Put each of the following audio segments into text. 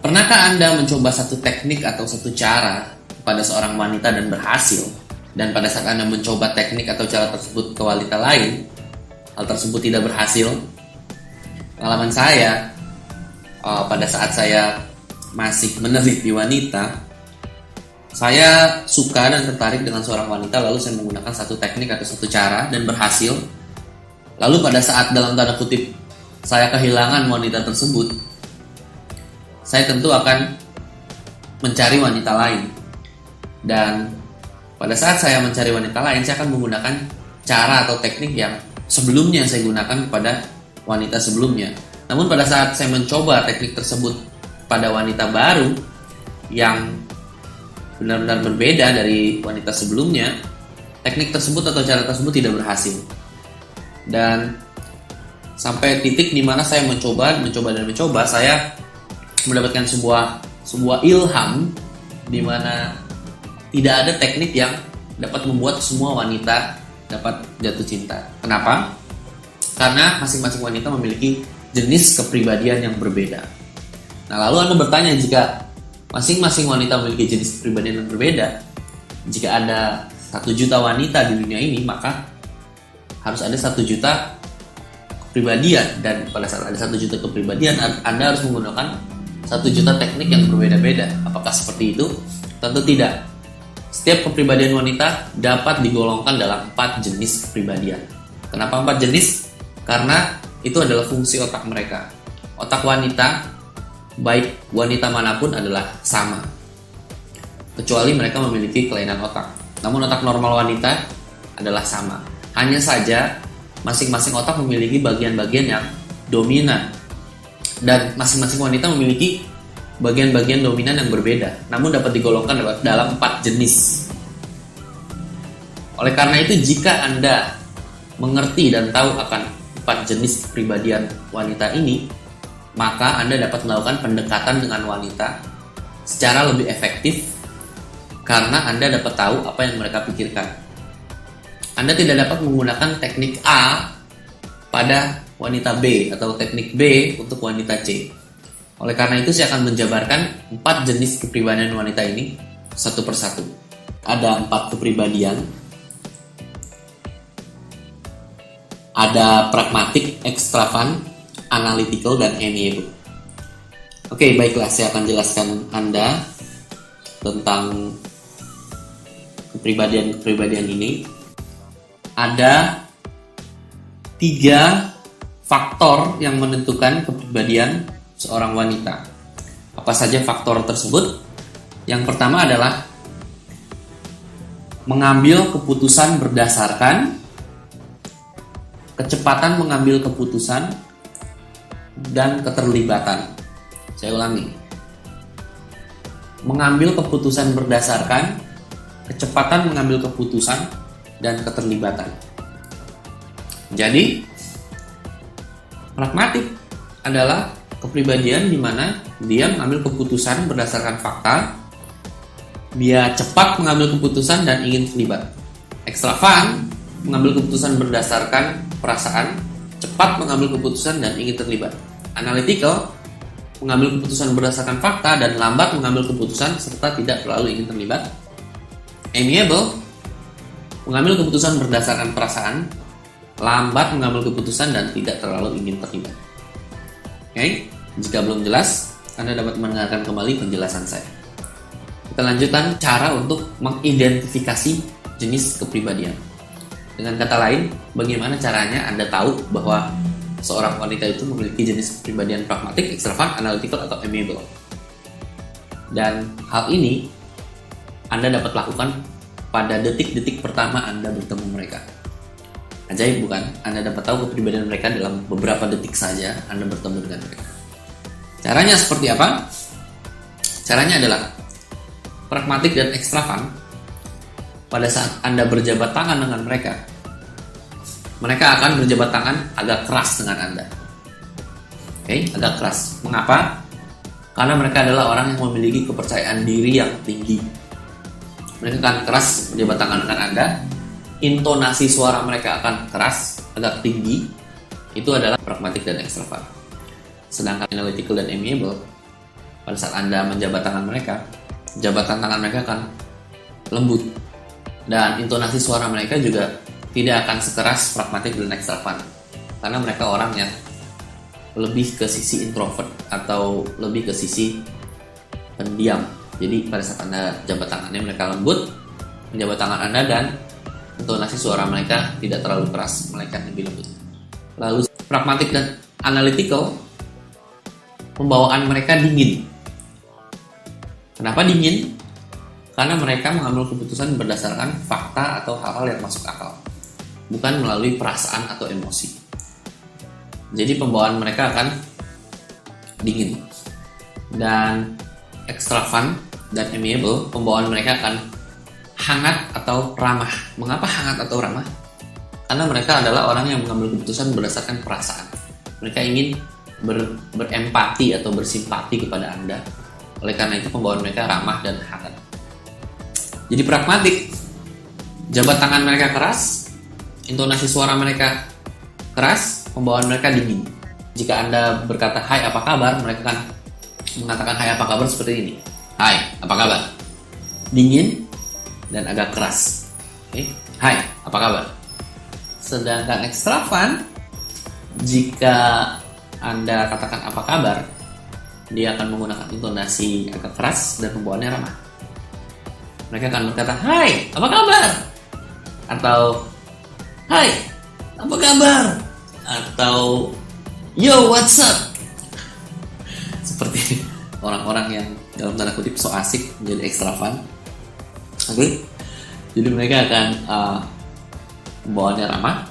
Pernahkah Anda mencoba satu teknik atau satu cara pada seorang wanita dan berhasil? Dan pada saat Anda mencoba teknik atau cara tersebut ke wanita lain, hal tersebut tidak berhasil? Pengalaman saya, pada saat saya masih meneliti wanita, saya suka dan tertarik dengan seorang wanita, lalu saya menggunakan satu teknik atau satu cara dan berhasil. Lalu pada saat dalam tanda kutip saya kehilangan wanita tersebut, saya tentu akan mencari wanita lain. Dan pada saat saya mencari wanita lain, saya akan menggunakan cara atau teknik yang sebelumnya saya gunakan pada wanita sebelumnya. Namun pada saat saya mencoba teknik tersebut pada wanita baru yang benar-benar berbeda dari wanita sebelumnya, teknik tersebut atau cara tersebut tidak berhasil. Dan sampai titik di mana saya mencoba, saya mendapatkan sebuah ilham di mana tidak ada teknik yang dapat membuat semua wanita dapat jatuh cinta. Kenapa? Karena masing-masing wanita memiliki jenis kepribadian yang berbeda. Nah, lalu Anda bertanya, jika masing-masing wanita memiliki jenis kepribadian yang berbeda, jika ada 1 juta wanita di dunia ini, maka harus ada 1 juta kepribadian. Dan pada saat ada 1 juta kepribadian, Anda harus menggunakan 1 juta teknik yang berbeda-beda. Apakah seperti itu? Tentu tidak. Setiap kepribadian wanita dapat digolongkan dalam 4 jenis kepribadian. Kenapa 4 jenis? Karena itu adalah fungsi otak mereka. Otak wanita, baik wanita manapun, adalah sama, kecuali mereka memiliki kelainan otak. Namun otak normal wanita adalah sama. Hanya saja masing-masing otak memiliki bagian-bagian yang dominan, dan masing-masing wanita memiliki bagian-bagian dominan yang berbeda, namun dapat digolongkan dalam 4 jenis. Oleh karena itu, jika Anda mengerti dan tahu akan 4 jenis kepribadian wanita ini, maka Anda dapat melakukan pendekatan dengan wanita secara lebih efektif, karena Anda dapat tahu apa yang mereka pikirkan. Anda tidak dapat menggunakan teknik A pada wanita B atau teknik B untuk wanita C. Oleh karena itu, saya akan menjabarkan 4 jenis kepribadian wanita ini satu persatu. Ada 4 kepribadian. Ada pragmatik, ekstravan, analytical, dan amiable. Oke, baiklah, saya akan jelaskan Anda tentang kepribadian-kepribadian ini. Ada 3 faktor yang menentukan kepribadian seorang wanita. Apa saja faktor tersebut? Yang pertama adalah mengambil keputusan berdasarkan kecepatan mengambil keputusan dan keterlibatan. Saya ulangi. Mengambil keputusan berdasarkan kecepatan mengambil keputusan dan keterlibatan. Jadi, pragmatik adalah kepribadian di mana dia mengambil keputusan berdasarkan fakta, dia cepat mengambil keputusan dan ingin terlibat. Ekstravan mengambil keputusan berdasarkan perasaan, cepat mengambil keputusan dan ingin terlibat. Analytical mengambil keputusan berdasarkan fakta dan lambat mengambil keputusan serta tidak terlalu ingin terlibat. Amiable mengambil keputusan berdasarkan perasaan, lambat mengambil keputusan dan tidak terlalu ingin terlibat. Oke, jika belum jelas, Anda dapat mendengarkan kembali penjelasan saya. Kita lanjutkan cara untuk mengidentifikasi jenis kepribadian. Dengan kata lain, bagaimana caranya Anda tahu bahwa seorang wanita itu memiliki jenis kepribadian pragmatik, ekstravan, analytical, atau amiable. Dan hal ini Anda dapat lakukan pada detik-detik pertama Anda bertemu mereka. Ajaib bukan? Anda dapat tahu kepribadian mereka dalam beberapa detik saja Anda bertemu dengan mereka. Caranya seperti apa? Caranya adalah pragmatik dan ekstravan. Pada saat Anda berjabat tangan dengan mereka, mereka akan berjabat tangan agak keras dengan Anda. Oke, agak keras. Mengapa? Karena mereka adalah orang yang memiliki kepercayaan diri yang tinggi. Mereka akan keras berjabat tangan dengan Anda. Intonasi suara mereka akan keras, agak tinggi. Itu adalah pragmatik dan ekstravan. Sedangkan analytical dan amiable, pada saat Anda menjabat tangan mereka, jabatan tangan mereka akan lembut. Dan intonasi suara mereka juga tidak akan sekeras, pragmatik, dan extra fun. Karena mereka orang yang lebih ke sisi introvert atau lebih ke sisi pendiam. Jadi pada saat Anda jabat tangannya mereka lembut, menjabat tangan Anda, dan intonasi suara mereka tidak terlalu keras, melainkan lebih lembut. Lalu pragmatik dan analytical, pembawaan mereka dingin. Kenapa dingin? Karena mereka mengambil keputusan berdasarkan fakta atau hal-hal yang masuk akal, bukan melalui perasaan atau emosi. Jadi pembawaan mereka akan dingin. Dan extra fun dan amiable, pembawaan mereka akan hangat atau ramah. Mengapa hangat atau ramah? Karena mereka adalah orang yang mengambil keputusan berdasarkan perasaan. Mereka ingin berempati atau bersimpati kepada Anda. Oleh karena itu pembawaan mereka ramah dan hangat. Jadi pragmatik, jabat tangan mereka keras, intonasi suara mereka keras, pembawaan mereka dingin. Jika Anda berkata hai apa kabar, mereka akan mengatakan hai apa kabar seperti ini. Hai, apa kabar? Dingin dan agak keras. Oke, hai, apa kabar? Sedangkan extra fun, jika Anda katakan apa kabar, dia akan menggunakan intonasi agak keras dan pembawaannya ramah. Mereka akan berkata, hai, apa kabar? Atau, hai, apa kabar? Atau, yo, what's up? Seperti orang-orang yang dalam tanda kutip so asik menjadi extra fun. Oke? Jadi mereka akan pembawaannya ramah,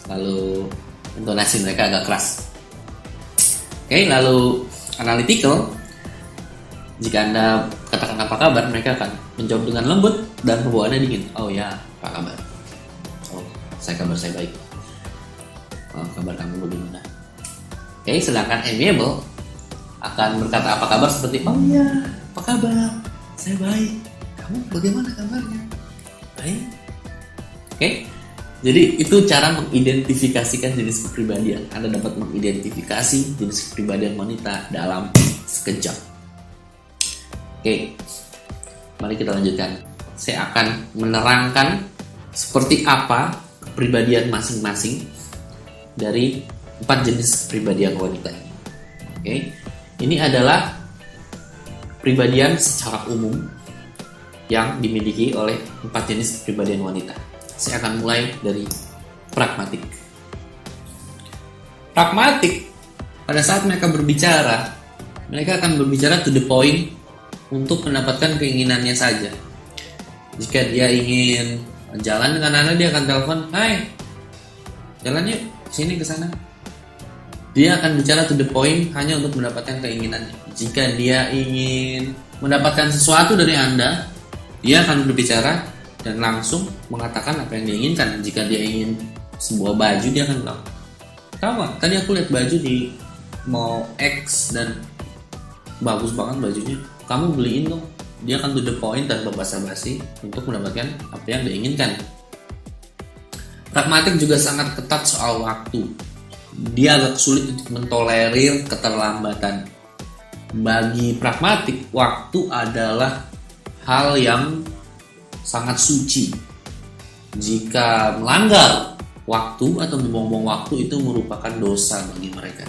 lalu intonasi mereka agak keras. Oke, lalu analytical, jika Anda katakan apa kabar, mereka akan menjawab dengan lembut dan pembawaannya dingin. Oh ya, apa kabar? Oh, kabar saya baik. Oh, kabar kamu bagaimana? Oke, sedangkan amiable akan berkata apa kabar seperti, oh ya, apa kabar? Saya baik. Kamu bagaimana kabarnya? Baik. Oke, jadi itu cara mengidentifikasikan jenis kepribadian. Anda dapat mengidentifikasi jenis kepribadian wanita dalam sekejap. Oke, mari kita lanjutkan. Saya akan menerangkan seperti apa kepribadian masing-masing dari 4 jenis kepribadian wanita. Oke, ini adalah kepribadian secara umum yang dimiliki oleh 4 jenis kepribadian wanita. Saya akan mulai dari pragmatik. Pragmatik, pada saat mereka berbicara, mereka akan berbicara to the point untuk mendapatkan keinginannya saja. Jika dia ingin jalan dengan Anda, dia akan telepon, hai, jalan yuk, sini ke sana. Dia akan bicara to the point hanya untuk mendapatkan keinginannya. Jika dia ingin mendapatkan sesuatu dari Anda, dia akan berbicara dan langsung mengatakan apa yang dia inginkan. Jika dia ingin sebuah baju, dia akan bilang, tahu gak, tadi aku lihat baju di mall X dan bagus banget bajunya, kamu beliin dong. Dia akan to the point tanpa basa-basi untuk mendapatkan apa yang dia inginkan. Pragmatik juga sangat ketat soal waktu. Dia agak sulit untuk mentolerir keterlambatan. Bagi pragmatik, waktu adalah hal yang sangat suci. Jika melanggar waktu atau membuang-buang waktu, itu merupakan dosa bagi mereka.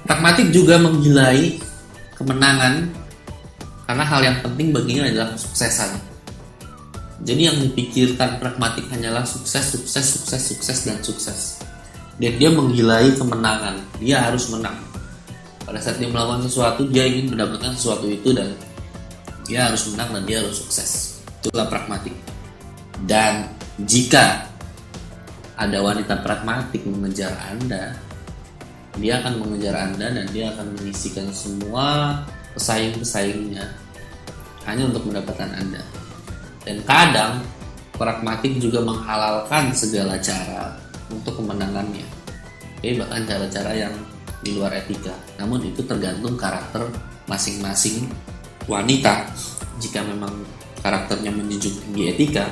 Pragmatik juga menggilai kemenangan, karena hal yang penting baginya adalah kesuksesan. Jadi yang dipikirkan pragmatik hanyalah sukses, dan sukses. Dan dia menggilai kemenangan. Dia harus menang. Pada saat dia melakukan sesuatu, dia ingin mendapatkan sesuatu itu, dan dia harus menang dan dia harus sukses. Itulah pragmatik. Dan jika ada wanita pragmatik mengejar Anda, dia akan mengejar Anda dan dia akan menyisihkan semua pesaing-pesaingnya hanya untuk mendapatkan Anda. Dan kadang pragmatik juga menghalalkan segala cara untuk kemenangannya. Oke, bahkan cara-cara yang di luar etika. Namun itu tergantung karakter masing-masing wanita. Jika memang karakternya menjunjung tinggi etika,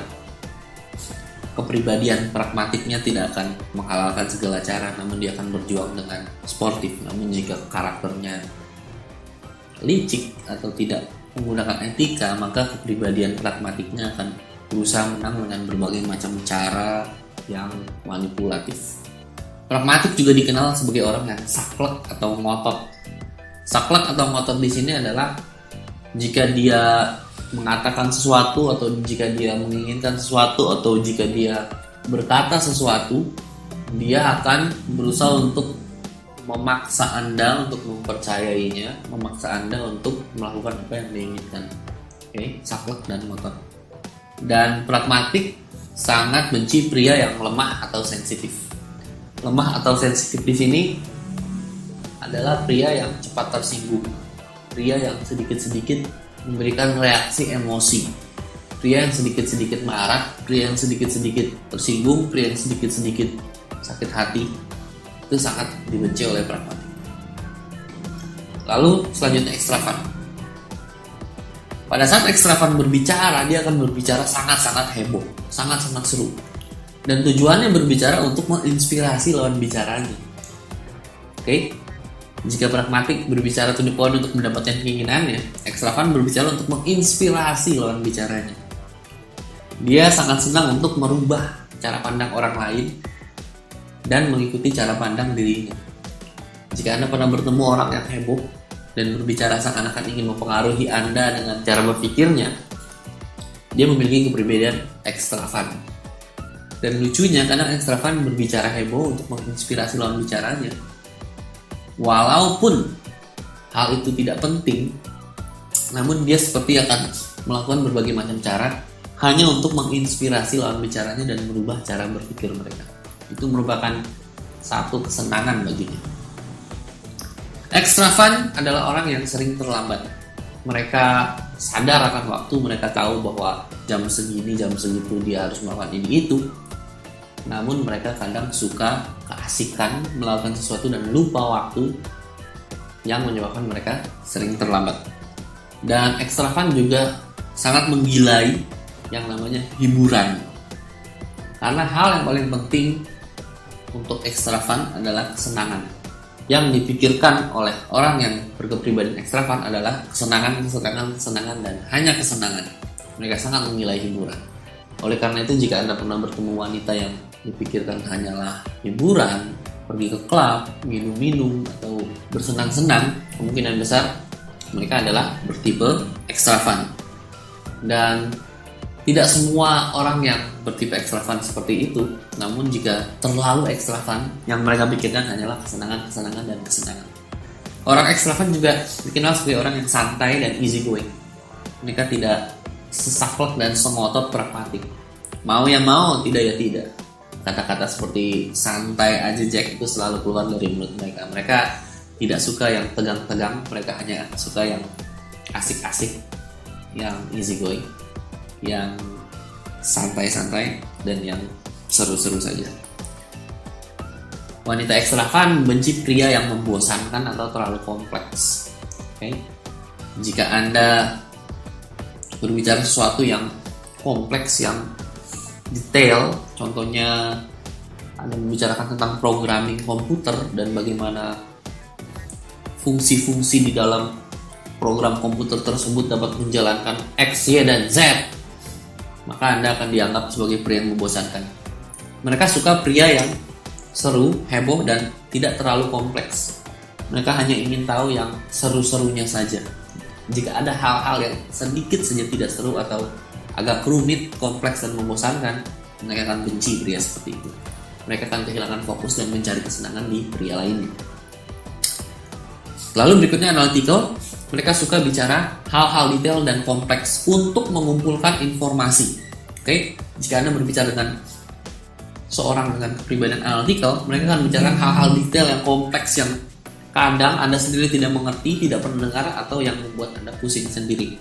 kepribadian pragmatiknya tidak akan menghalalkan segala cara, namun dia akan berjuang dengan sportif. Namun jika karakternya licik atau tidak menggunakan etika, maka kepribadian pragmatiknya akan berusaha menang dengan berbagai macam cara yang manipulatif. Pragmatik juga dikenal sebagai orang yang saklek atau ngotot. Saklek atau ngotot di sini adalah jika dia mengatakan sesuatu, atau jika dia menginginkan sesuatu, atau jika dia berkata sesuatu, dia akan berusaha untuk memaksa Anda untuk mempercayainya, memaksa Anda untuk melakukan apa yang diinginkan. Oke, saklek dan ngotot. Dan pragmatik sangat benci pria yang lemah atau sensitif. Lemah atau sensitif di sini adalah pria yang cepat tersinggung, pria yang sedikit-sedikit memberikan reaksi emosi, pria yang sedikit-sedikit marah, pria yang sedikit-sedikit tersinggung, pria yang sedikit-sedikit sakit hati. Itu sangat dibenci oleh pragmatik. Lalu selanjutnya ekstravan. Pada saat ekstravan berbicara, dia akan berbicara sangat-sangat heboh, sangat-sangat seru. Dan tujuannya berbicara untuk menginspirasi lawan bicaranya. Oke? Jika pragmatik berbicara to the point untuk mendapatkan keinginannya, ekstravan berbicara untuk menginspirasi lawan bicaranya. Dia sangat senang untuk merubah cara pandang orang lain dan mengikuti cara pandang dirinya. Jika Anda pernah bertemu orang yang heboh dan berbicara seakan-akan ingin mempengaruhi Anda dengan cara berpikirnya, dia memiliki kepribadian ekstravan. Dan lucunya, kadang ekstravan berbicara heboh untuk menginspirasi lawan bicaranya. Walaupun hal itu tidak penting, namun dia seperti akan melakukan berbagai macam cara hanya untuk menginspirasi lawan bicaranya dan merubah cara berpikir mereka. Itu merupakan satu kesenangan baginya. Ekstravan adalah orang yang sering terlambat. Mereka sadar akan waktu, mereka tahu bahwa jam segini, jam segitu dia harus melakukan ini itu. Namun mereka kadang suka keasikan melakukan sesuatu dan lupa waktu, yang menyebabkan mereka sering terlambat. Dan ekstravan juga sangat menggilai yang namanya hiburan. Karena hal yang paling penting untuk ekstravan adalah kesenangan. Yang dipikirkan oleh orang yang berkepribadian ekstravan adalah kesenangan, dan hanya kesenangan. Mereka sangat menggilai hiburan. Oleh karena itu, jika Anda pernah bertemu wanita yang dipikirkan hanyalah hiburan, pergi ke klub, minum-minum, atau bersenang-senang, kemungkinan besar mereka adalah bertipe ekstravan. Dan tidak semua orang yang bertipe ekstravan seperti itu, namun jika terlalu ekstravan, yang mereka pikirkan hanyalah kesenangan, dan kesenangan. Orang ekstravan juga dikenal sebagai orang yang santai dan easy going. Mereka tidak sesaklek dan sengotot pragmatik. Mau ya mau, tidak ya tidak. Kata-kata seperti santai aja Jack itu selalu keluar dari mulut mereka. Mereka tidak suka yang tegang-tegang, mereka hanya suka yang asik-asik, yang easy going, yang santai-santai, dan yang seru-seru saja. Wanita ekstravan benci pria yang membosankan atau terlalu kompleks. Okay? Jika Anda berbicara sesuatu yang kompleks, yang detail, contohnya Anda membicarakan tentang programming komputer dan bagaimana fungsi-fungsi di dalam program komputer tersebut dapat menjalankan X, Y, dan Z, maka Anda akan dianggap sebagai pria yang membosankan. Mereka suka pria yang seru, heboh, dan tidak terlalu kompleks. Mereka hanya ingin tahu yang seru-serunya saja. Jika ada hal-hal yang sedikit saja tidak seru atau agak rumit, kompleks, dan membosankan, mereka akan benci pria seperti itu. Mereka akan kehilangan fokus dan mencari kesenangan di pria lainnya. Lalu berikutnya analytical. Mereka suka bicara hal-hal detail dan kompleks untuk mengumpulkan informasi. Oke, jika Anda berbicara dengan seorang dengan kepribadian analytical, mereka akan bicara hal-hal detail yang kompleks yang kadang Anda sendiri tidak mengerti, tidak pernah dengar, atau yang membuat Anda pusing sendiri.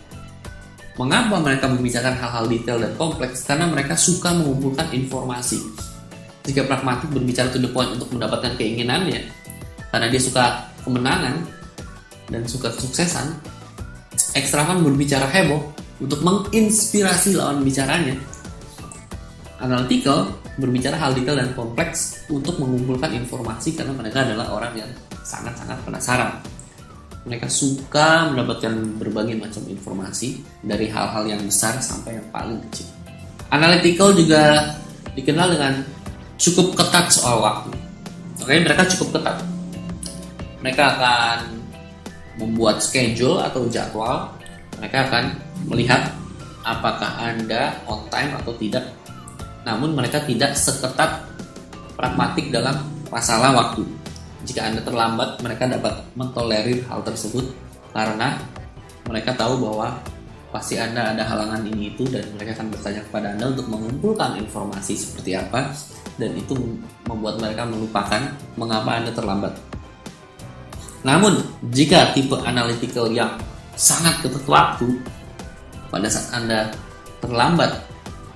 Mengapa mereka membicarakan hal-hal detail dan kompleks? Karena mereka suka mengumpulkan informasi. Jika pragmatik berbicara to the point untuk mendapatkan keinginannya, karena dia suka kemenangan dan suka kesuksesan, ekstravan berbicara heboh untuk menginspirasi lawan bicaranya. Analytical berbicara hal detail dan kompleks untuk mengumpulkan informasi karena mereka adalah orang yang sangat-sangat penasaran. Mereka suka mendapatkan berbagai macam informasi dari hal-hal yang besar sampai yang paling kecil. Analytical juga dikenal dengan cukup ketat soal waktu. Oke, mereka cukup ketat. Mereka akan membuat schedule atau jadwal. Mereka akan melihat apakah Anda on time atau tidak. Namun mereka tidak seketat pragmatik dalam masalah waktu. Jika Anda terlambat, mereka dapat mentolerir hal tersebut karena mereka tahu bahwa pasti Anda ada halangan ini itu, dan mereka akan bertanya kepada Anda untuk mengumpulkan informasi seperti apa, dan itu membuat mereka melupakan mengapa Anda terlambat. Namun, jika tipe analytical yang sangat ketat waktu, pada saat Anda terlambat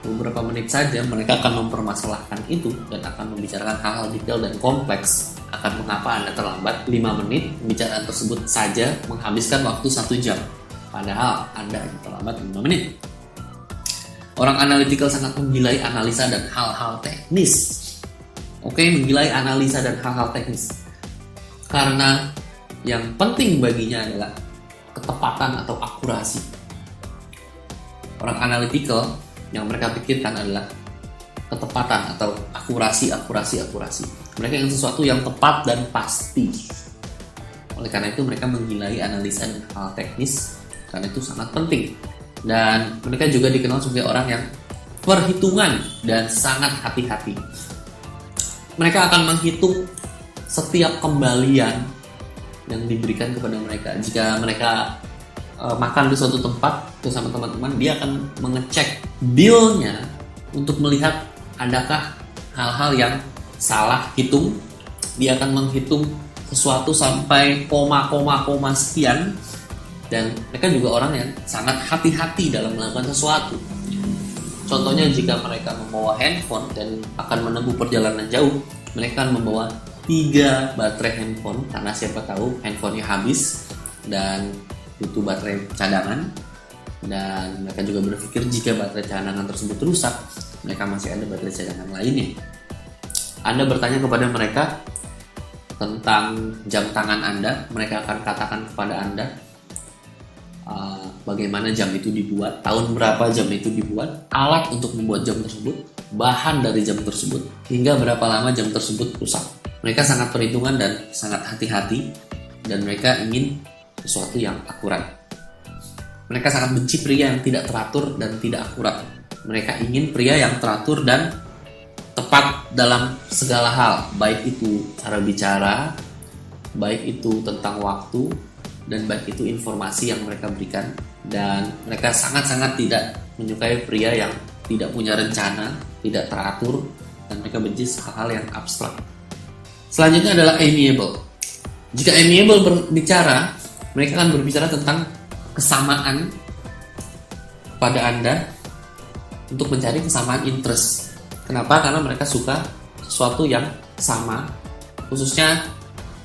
beberapa menit saja, mereka akan mempermasalahkan itu dan akan membicarakan hal-hal detail dan kompleks akan mengapa Anda terlambat 5 menit. Pembicaraan tersebut saja menghabiskan waktu 1 jam, padahal Anda terlambat 5 menit. Orang analytical sangat menggilai analisa dan hal-hal teknis. Oke, menggilai analisa dan hal-hal teknis karena yang penting baginya adalah ketepatan atau akurasi. Orang analytical yang mereka pikirkan adalah ketepatan atau akurasi. Mereka ingin sesuatu yang tepat dan pasti. Oleh karena itu mereka menggilai analisa dan hal teknis karena itu sangat penting. Dan mereka juga dikenal sebagai orang yang perhitungan dan sangat hati-hati. Mereka akan menghitung setiap kembalian yang diberikan kepada mereka. Jika mereka makan di suatu tempat bersama teman-teman, dia akan mengecek bill-nya untuk melihat adakah hal-hal yang salah hitung. Dia akan menghitung sesuatu sampai koma sekian, dan mereka juga orang yang sangat hati-hati dalam melakukan sesuatu. Contohnya, jika mereka membawa handphone dan akan menempuh perjalanan jauh, mereka akan membawa 3 baterai handphone karena siapa tahu handphonenya habis dan butuh baterai cadangan. Dan mereka juga berpikir jika baterai cadangan tersebut rusak, mereka masih ada baterai cadangan lainnya. Anda bertanya kepada mereka tentang jam tangan Anda, mereka akan katakan kepada Anda bagaimana jam itu dibuat, tahun berapa jam itu dibuat, alat untuk membuat jam tersebut, bahan dari jam tersebut, hingga berapa lama jam tersebut rusak. Mereka sangat perhitungan dan sangat hati-hati, dan mereka ingin sesuatu yang akurat. Mereka sangat benci pria yang tidak teratur dan tidak akurat. Mereka ingin pria yang teratur dan tepat dalam segala hal, baik itu cara bicara, baik itu tentang waktu, dan baik itu informasi yang mereka berikan. Dan mereka sangat-sangat tidak menyukai pria yang tidak punya rencana, tidak teratur, dan mereka benci hal-hal yang abstrak. Selanjutnya adalah amiable. Jika amiable berbicara, mereka akan berbicara tentang kesamaan pada Anda untuk mencari kesamaan interest. Kenapa? Karena mereka suka sesuatu yang sama, khususnya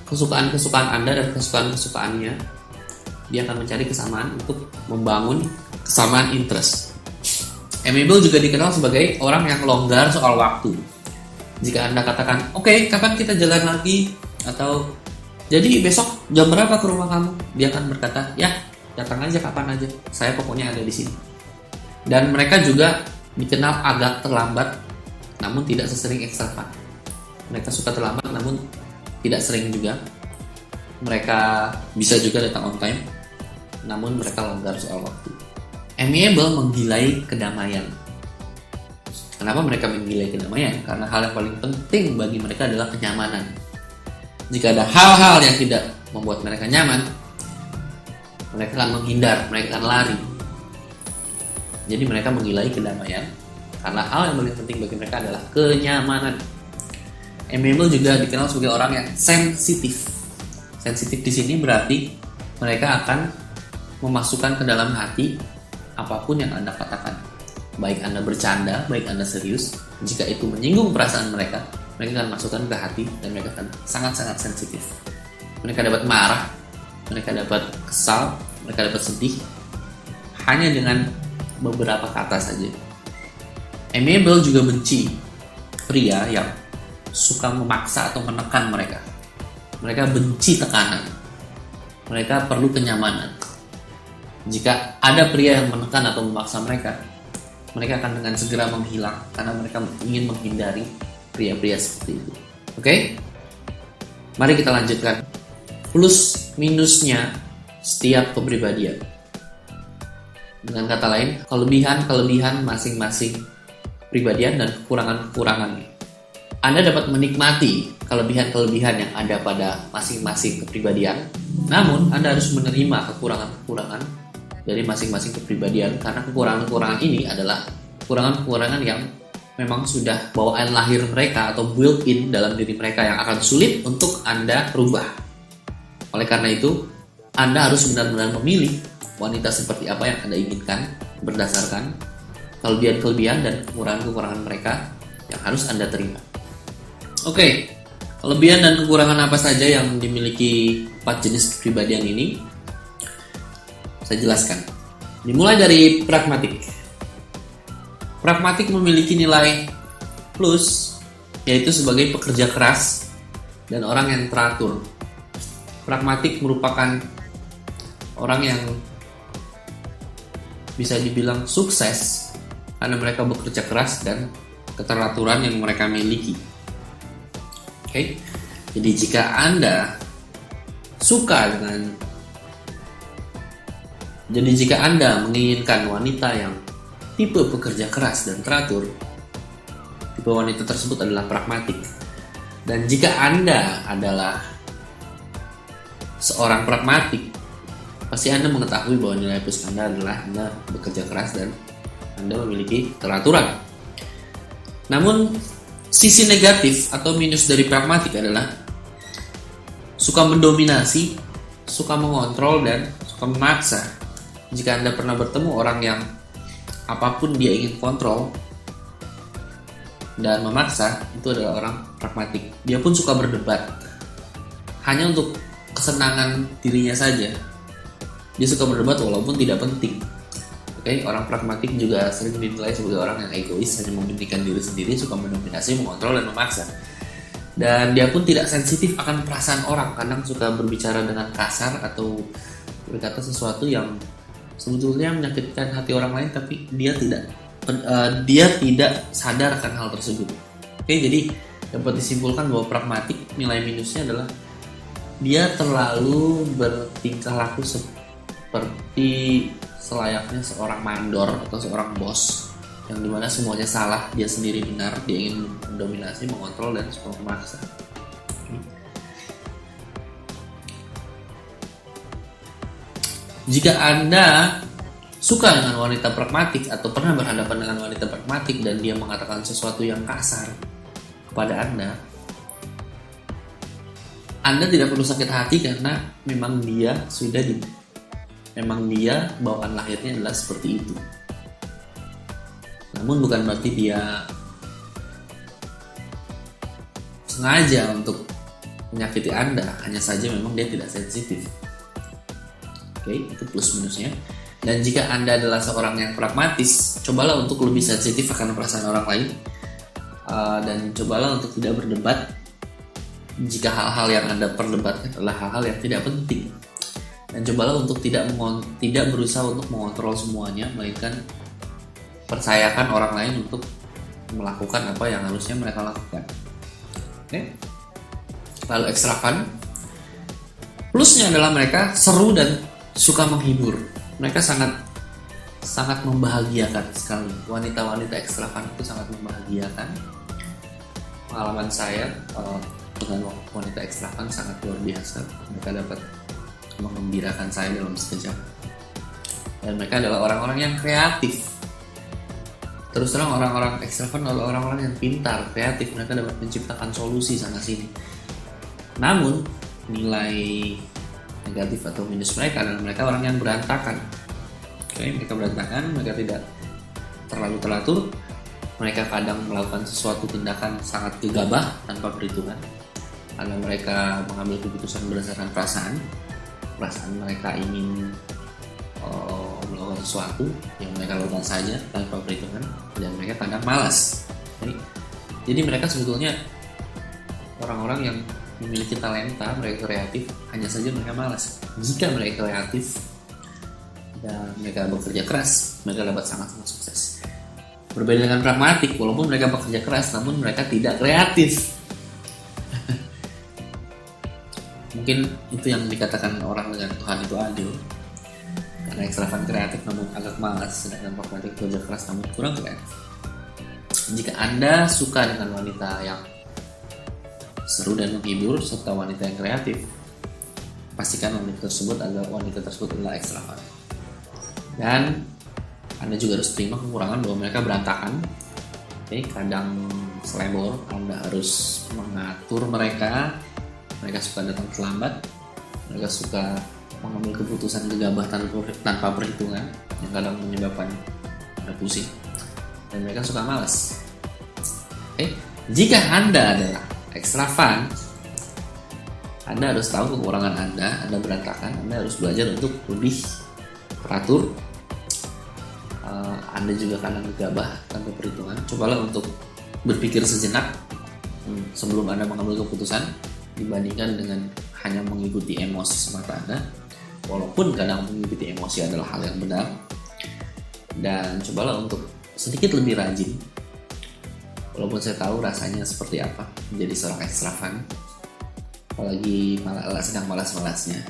kesukaan-kesukaan Anda dan kesukaan-kesukaannya. Dia akan mencari kesamaan untuk membangun kesamaan interest. Amiable juga dikenal sebagai orang yang longgar soal waktu. Jika Anda katakan, oke, kapan kita jalan lagi? Atau, jadi besok jam berapa ke rumah kamu? Dia akan berkata, ya, datang aja kapan aja. Saya pokoknya ada di sini. Dan mereka juga dikenal agak terlambat, namun tidak sesering ekstrovert. Mereka suka terlambat, namun tidak sering juga. Mereka bisa juga datang on time, namun mereka longgar soal waktu. Amiable menggilai kedamaian. Kenapa mereka menggilai kedamaian? Karena hal yang paling penting bagi mereka adalah kenyamanan. Jika ada hal-hal yang tidak membuat mereka nyaman, mereka akan menghindar, mereka akan lari. Jadi mereka menggilai kedamaian karena hal yang paling penting bagi mereka adalah kenyamanan. Amiable juga dikenal sebagai orang yang sensitif. Sensitif di sini berarti mereka akan memasukkan ke dalam hati apapun yang Anda katakan. Baik Anda bercanda, baik Anda serius, jika itu menyinggung perasaan mereka, mereka akan masukkan ke hati dan mereka akan sangat-sangat sensitif. Mereka dapat marah, mereka dapat kesal, mereka dapat sedih hanya dengan beberapa kata saja. Amiable juga benci pria yang suka memaksa atau menekan mereka. Mereka benci tekanan. Mereka perlu kenyamanan. Jika ada pria yang menekan atau memaksa mereka, mereka akan dengan segera menghilang karena mereka ingin menghindari pria-pria seperti itu. Oke? Mari kita lanjutkan. Plus minusnya setiap kepribadian. Dengan kata lain, kelebihan-kelebihan masing-masing kepribadian dan kekurangan-kekurangannya. Anda dapat menikmati kelebihan-kelebihan yang ada pada masing-masing kepribadian, namun Anda harus menerima kekurangan-kekurangan dari masing-masing kepribadian, karena kekurangan-kekurangan ini adalah kekurangan-kekurangan yang memang sudah bawaan lahir mereka atau built-in dalam diri mereka yang akan sulit untuk Anda rubah. Oleh karena itu, Anda harus benar-benar memilih wanita seperti apa yang Anda inginkan berdasarkan kelebihan-kelebihan dan kekurangan-kekurangan mereka yang harus Anda terima. Oke, kelebihan dan kekurangan apa saja yang dimiliki 4 jenis kepribadian ini? Saya jelaskan. Dimulai dari pragmatik. Pragmatik memiliki nilai plus, yaitu sebagai pekerja keras dan orang yang teratur. Pragmatik merupakan orang yang bisa dibilang sukses karena mereka bekerja keras dan keteraturan yang mereka miliki. Oke, jadi jika Anda menginginkan wanita yang tipe pekerja keras dan teratur, tipe wanita tersebut adalah pragmatik. Dan jika Anda adalah seorang pragmatik, pasti Anda mengetahui bahwa nilai plus Anda adalah Anda bekerja keras dan Anda memiliki keteraturan. Namun, sisi negatif atau minus dari pragmatik adalah suka mendominasi, suka mengontrol, dan suka memaksa. Jika Anda pernah bertemu orang yang apapun dia ingin kontrol dan memaksa, itu adalah orang pragmatik. Dia pun suka berdebat hanya untuk kesenangan dirinya saja. Dia suka berdebat walaupun tidak penting. Oke, orang pragmatik juga sering dinilai sebagai orang yang egois, hanya mementingkan diri sendiri, suka mendominasi, mengontrol, dan memaksa. Dan dia pun tidak sensitif akan perasaan orang, kadang suka berbicara dengan kasar atau berkata sesuatu yang sebetulnya menyakitkan hati orang lain, tapi dia tidak sadar akan hal tersebut. Oke, jadi dapat disimpulkan bahwa pragmatik nilai minusnya adalah dia terlalu bertingkah laku seperti selayaknya seorang mandor atau seorang bos, yang dimana semuanya salah, dia sendiri benar, dia ingin mendominasi, mengontrol, dan suka memaksa. Jika Anda suka dengan wanita pragmatik atau pernah berhadapan dengan wanita pragmatik dan dia mengatakan sesuatu yang kasar kepada Anda tidak perlu sakit hati karena memang dia bawaan lahirnya adalah seperti itu. Namun bukan berarti dia sengaja untuk menyakiti Anda, hanya saja memang dia tidak sensitif. Oke, itu plus minusnya. Dan jika Anda adalah seorang yang pragmatis, cobalah untuk lebih sensitif akan perasaan orang lain, dan cobalah untuk tidak berdebat jika hal-hal yang Anda perdebatkan adalah hal-hal yang tidak penting. Dan cobalah untuk tidak berusaha untuk mengontrol semuanya, melainkan percayakan orang lain untuk melakukan apa yang harusnya mereka lakukan. Oke. Lalu ekstravan, plusnya adalah mereka seru dan suka menghibur. Mereka sangat membahagiakan sekali. Wanita-wanita ekstravan itu sangat membahagiakan. Pengalaman saya dengan wanita ekstravan sangat luar biasa. Mereka dapat menggembirakan saya dalam sekejap. Dan mereka adalah orang-orang yang kreatif. Terus terang, orang-orang ekstravan adalah orang-orang yang pintar, kreatif. Mereka dapat menciptakan solusi sana sini. Namun nilai negatif atau minus mereka adalah mereka orang yang berantakan. Oke, mereka berantakan, mereka tidak terlalu teratur. Mereka kadang melakukan sesuatu tindakan sangat gegabah tanpa perhitungan, karena mereka mengambil keputusan berdasarkan perasaan mereka ingin melakukan sesuatu yang mereka lakukan saja tanpa perhitungan, dan mereka kadang malas. Jadi mereka sebetulnya orang-orang yang memiliki talenta, mereka kreatif, hanya saja mereka malas. Jika mereka kreatif dan mereka bekerja keras, mereka dapat sangat-sangat sukses. Berbeda dengan pragmatik, walaupun mereka bekerja keras, namun mereka tidak kreatif. Mungkin itu yang dikatakan orang dengan Tuhan itu adil. Karena ekstravan kreatif namun agak malas, sedangkan pragmatik bekerja keras namun kurang kreatif. Jika Anda suka dengan wanita yang seru dan menghibur serta wanita yang kreatif, pastikan wanita tersebut adalah ekstravan. Dan Anda juga harus terima kekurangan bahwa mereka berantakan. Kadang selebor, Anda harus mengatur mereka. Mereka suka datang terlambat, mereka suka mengambil keputusan gegabah tanpa perhitungan yang kadang menyebabkan Anda pusing, dan mereka suka malas. Jika Anda adalah ekstravan, Anda harus tahu kekurangan Anda berantakan, Anda harus belajar untuk lebih teratur. Anda juga kadang gegabah tanpa perhitungan. Cobalah untuk berpikir sejenak sebelum Anda mengambil keputusan, dibandingkan dengan hanya mengikuti emosi semata Anda. Walaupun kadang mengikuti emosi adalah hal yang benar. Dan cobalah untuk sedikit lebih rajin. Walaupun saya tahu rasanya seperti apa menjadi seorang ekstravan, apalagi sedang malas-malasnya.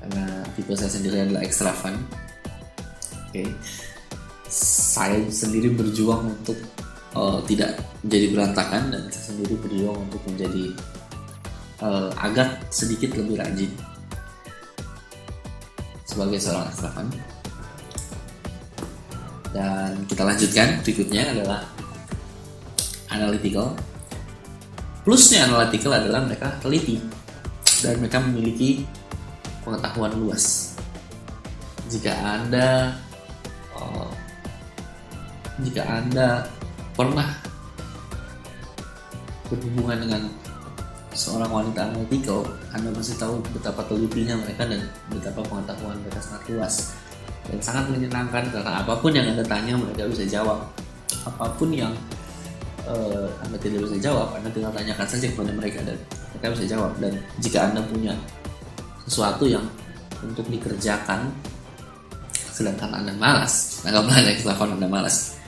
Karena tipe saya sendiri adalah ekstravan. Saya sendiri berjuang untuk tidak menjadi berantakan, dan saya sendiri berjuang untuk menjadi agak sedikit lebih rajin sebagai seorang ekstravan. Dan kita lanjutkan, berikutnya adalah analytical. Plusnya analytical adalah mereka teliti dan mereka memiliki pengetahuan luas. Jika Anda pernah berhubungan dengan seorang wanita analytical, Anda pasti tahu betapa telitinya mereka dan betapa pengetahuan mereka sangat luas dan sangat menyenangkan, karena apapun yang Anda tanya mereka bisa jawab. Apapun yang Anda tidak bisa jawab, Anda tinggal tanyakan saja kepada mereka dan mereka bisa jawab. Dan jika Anda punya sesuatu yang untuk dikerjakan sedangkan Anda malas, anggaplah Anda ekstravan, Anda malas,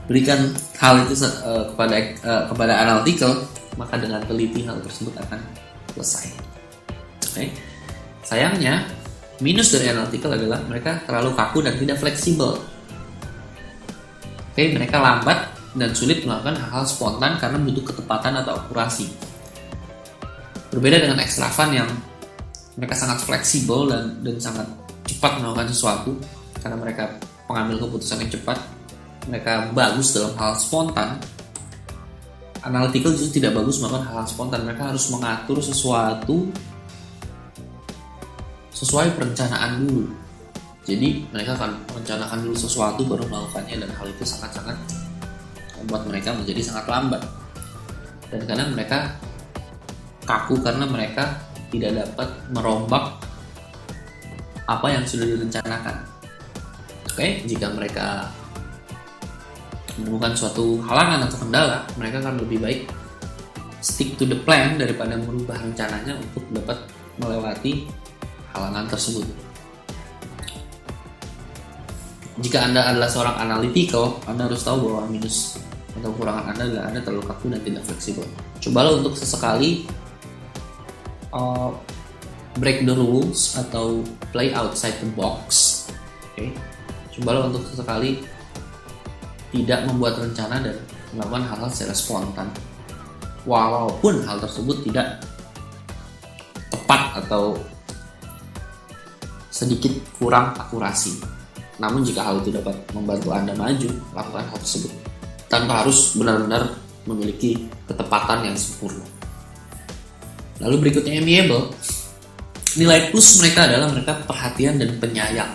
berikan hal itu kepada analytical, maka dengan teliti hal tersebut akan selesai. Sayangnya, minus dari analytical adalah mereka terlalu kaku dan tidak fleksibel. Mereka lambat dan sulit melakukan hal-hal spontan karena butuh ketepatan atau akurasi. Berbeda dengan ekstravan yang mereka sangat fleksibel dan sangat cepat melakukan sesuatu karena mereka pengambil keputusan yang cepat. Mereka bagus dalam hal spontan. Analytical justru tidak bagus melakukan hal spontan. Mereka harus mengatur sesuatu sesuai perencanaan dulu. Jadi mereka akan merencanakan dulu sesuatu baru melakukannya, dan hal itu sangat-sangat membuat mereka menjadi sangat lambat. Dan kadang mereka kaku karena mereka tidak dapat merombak apa yang sudah direncanakan. Jika mereka menemukan suatu halangan atau kendala, mereka akan lebih baik stick to the plan daripada merubah rencananya untuk dapat melewati halangan tersebut. Jika Anda adalah seorang analytical, Anda harus tahu bahwa minus atau kekurangan Anda adalah Anda terlalu kaku dan tidak fleksibel. Cobalah untuk sesekali break the rules atau play outside the box. Cobalah untuk sesekali tidak membuat rencana dan melakukan hal-hal secara spontan, walaupun hal tersebut tidak tepat atau sedikit kurang akurasi. Namun jika hal itu dapat membantu Anda maju, lakukan hal tersebut tanpa harus benar-benar memiliki ketepatan yang sempurna. Lalu berikutnya amiable. Nilai plus mereka adalah mereka perhatian dan penyayang,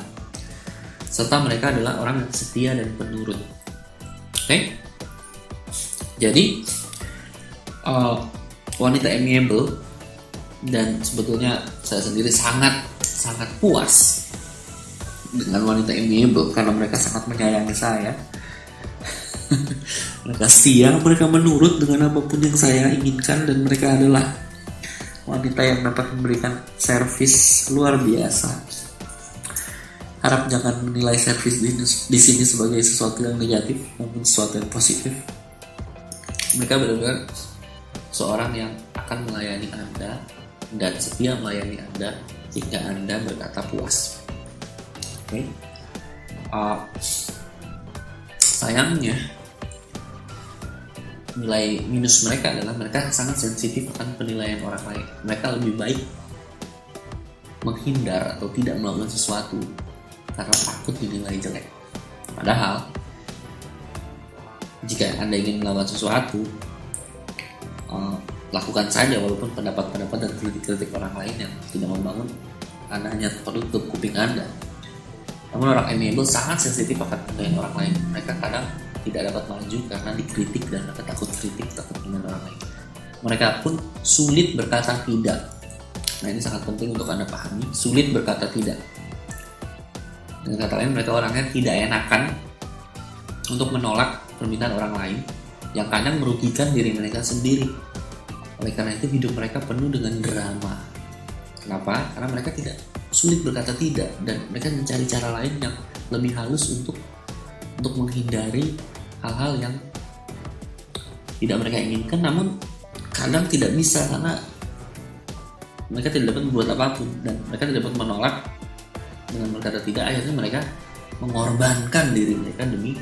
serta mereka adalah orang yang setia dan penurut. Jadi wanita amiable, dan sebetulnya saya sendiri sangat puas dengan wanita amiable karena mereka sangat menyayangi saya. Mereka setia, mereka menurut dengan apapun yang saya inginkan, dan mereka adalah wanita yang dapat memberikan servis luar biasa. Harap jangan menilai servis di sini sebagai sesuatu yang negatif, namun sesuatu yang positif. Mereka benar-benar seorang yang akan melayani Anda dan setia melayani Anda hingga Anda berkata puas. Oke. Sayangnya nilai minus mereka adalah mereka sangat sensitif akan penilaian orang lain. Mereka lebih baik menghindar atau tidak melakukan sesuatu karena takut dinilai jelek. Padahal jika Anda ingin melakukan sesuatu, lakukan saja walaupun pendapat-pendapat dan kritik-kritik orang lain yang tidak membangun, Anda hanya tertutup kuping Anda. Namun orang amiable sangat sensitif akan penilaian orang lain. Mereka kadang tidak dapat maju karena dikritik dan mereka takut kritik, takut dengan orang lain. Mereka pun sulit berkata tidak. Nah, ini sangat penting untuk Anda pahami, sulit berkata tidak. Dengan kata lain, mereka orangnya tidak enakan untuk menolak permintaan orang lain yang kadang merugikan diri mereka sendiri. Oleh karena itu hidup mereka penuh dengan drama. Kenapa? Karena mereka tidak sulit berkata tidak dan mereka mencari cara lain yang lebih halus untuk menghindari hal-hal yang tidak mereka inginkan, namun kadang tidak bisa karena mereka tidak dapat membuat apapun dan mereka tidak dapat menolak dengan berkata tidak. Akhirnya mereka mengorbankan diri mereka demi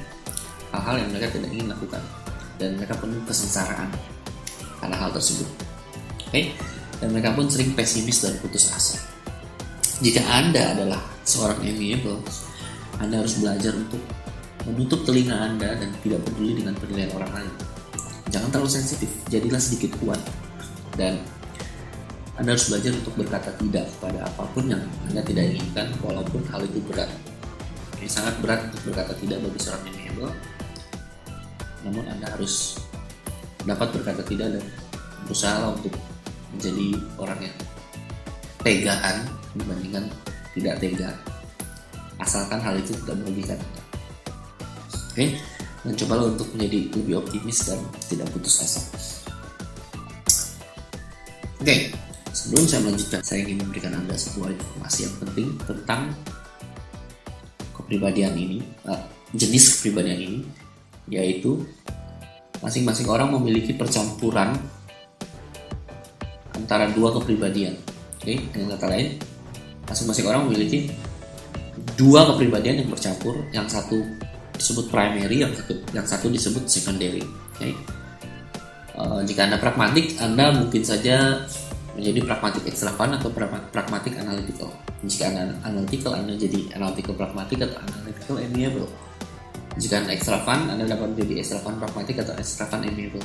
hal-hal yang mereka tidak ingin lakukan dan mereka penuh kesengsaraan karena hal tersebut. Oke? Dan mereka pun sering pesimis dan putus asa. Jika Anda adalah seorang amiable, Anda harus belajar untuk menutup telinga Anda dan tidak peduli dengan penilaian orang lain. Jangan terlalu sensitif, jadilah sedikit kuat. Dan Anda harus belajar untuk berkata tidak kepada apapun yang Anda tidak inginkan, walaupun hal itu berat. Ini sangat berat untuk berkata tidak bagi seorang amiable. Namun Anda harus dapat berkata tidak dan berusaha untuk menjadi orang yang tegaan dibandingkan tidak tega, asalkan hal itu tidak merugikan Anda. Oke, dan cobalah untuk menjadi lebih optimis dan tidak putus asa. Oke, sebelum saya melanjutkan, saya ingin memberikan Anda sebuah informasi yang penting tentang kepribadian ini, jenis kepribadian ini, yaitu masing-masing orang memiliki percampuran antara dua kepribadian. Oke, dengan kata lain, masing-masing orang memiliki dua kepribadian yang bercampur, yang satu disebut primary, yang satu disebut secondary. Okay? Jika Anda pragmatik, Anda mungkin saja menjadi pragmatic extravagant atau pragmatic analytical. Jika Anda analytical, Anda jadi analytical pragmatic atau analytical amiable. Jika Anda extravagant, Anda dapat menjadi extravagant pragmatic atau extravagant amiable.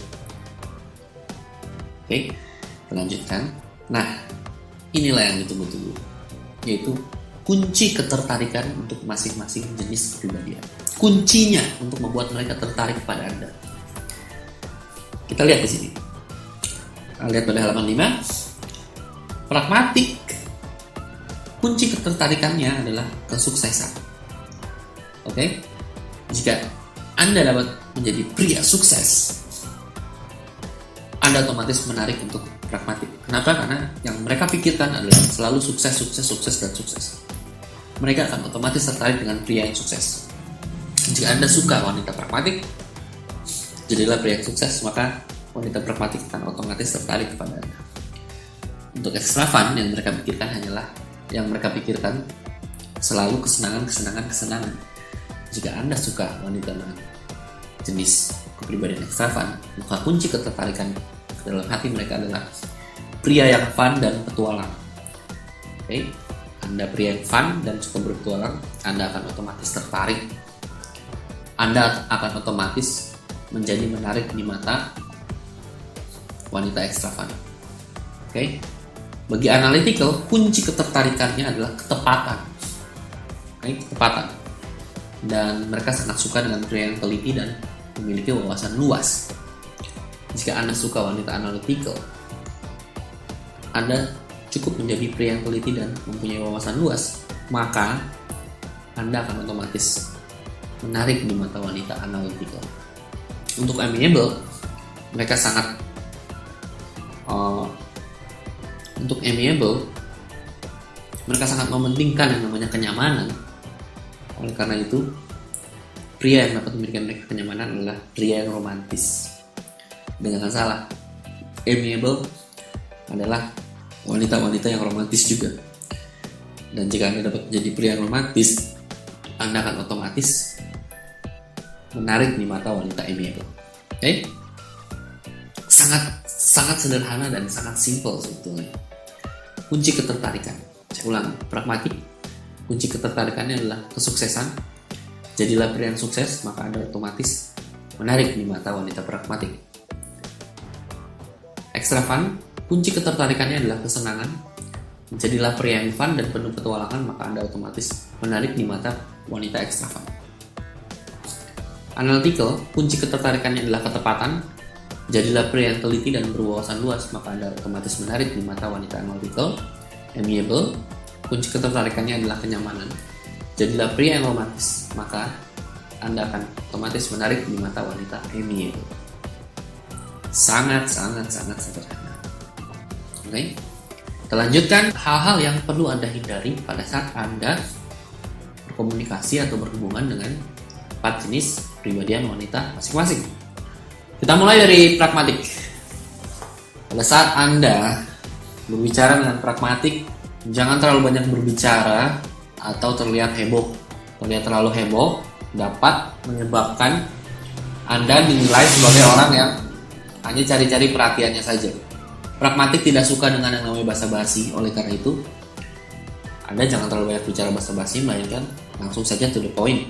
Oke, kita lanjutkan. Nah, inilah yang ditunggu-tunggu, yaitu kunci ketertarikan untuk masing-masing jenis kepribadian. Kuncinya untuk membuat mereka tertarik pada Anda. Kita lihat di sini. Kita lihat pada halaman 5. Pragmatik. Kunci ketertarikannya adalah kesuksesan. Oke? Jika Anda dapat menjadi pria sukses, Anda otomatis menarik untuk pragmatik. Kenapa? Karena yang mereka pikirkan adalah selalu sukses, sukses, sukses, dan sukses. Mereka akan otomatis tertarik dengan pria yang sukses. Jika Anda suka wanita pragmatik, jadilah pria yang sukses, maka wanita pragmatik akan otomatis tertarik kepada Anda. Untuk ekstravan, yang mereka pikirkan selalu kesenangan. Jika Anda suka wanita dengan jenis kepribadian ekstravan, maka kunci ketertarikan dalam hati mereka adalah pria yang fun dan petualang. Oke, Anda pria yang fun dan suka berpetualang, Anda akan otomatis tertarik. Anda akan otomatis menjadi menarik di mata wanita ekstravan. Oke, bagi analytical, kunci ketertarikannya adalah ketepatan. Oke, ketepatan. Dan mereka sangat suka dengan pria yang teliti dan memiliki wawasan luas. Jika Anda suka wanita analytical, Anda cukup menjadi pria yang teliti dan mempunyai wawasan luas, maka Anda akan otomatis menarik di mata wanita analytical. Untuk amiable, mereka sangat Untuk amiable, mereka sangat mementingkan yang namanya kenyamanan. Oleh karena itu, pria yang dapat memberikan mereka kenyamanan adalah pria yang romantis. Dan jangan salah, amiable adalah wanita-wanita yang romantis juga. Dan jika Anda dapat menjadi pria yang romantis, Anda akan otomatis menarik di mata wanita amiable. Oke? Sangat sederhana dan sangat simple sebetulnya. Kunci ketertarikan. Saya ulang, pragmatik. Kunci ketertarikannya adalah kesuksesan. Jadilah pria yang sukses, maka Anda otomatis menarik di mata wanita pragmatik. Extra fun. Kunci ketertarikannya adalah kesenangan. Jadilah pria yang fun dan penuh petualangan, maka Anda otomatis menarik di mata wanita extra fun. Analytical. Kunci ketertarikannya adalah ketepatan. Jadilah pria yang teliti dan berwawasan luas, maka Anda otomatis menarik di mata wanita analytical. Amiable. Kunci ketertarikannya adalah kenyamanan. Jadilah pria yang romantis, maka Anda akan otomatis menarik di mata wanita amiable. Sangat sederhana. Oke. Kita lanjutkan hal-hal yang perlu Anda hindari pada saat Anda berkomunikasi atau berhubungan dengan 4 jenis kepribadian wanita masing-masing. Kita mulai dari pragmatik. Pada saat Anda berbicara dengan pragmatik, jangan terlalu banyak berbicara atau terlihat heboh. Terlihat terlalu heboh dapat menyebabkan Anda dinilai sebagai orang yang hanya cari-cari perhatiannya saja. Pragmatik tidak suka dengan yang namanya basa-basi. Oleh karena itu, Anda jangan terlalu banyak bicara basa-basi, melainkan langsung saja to the point.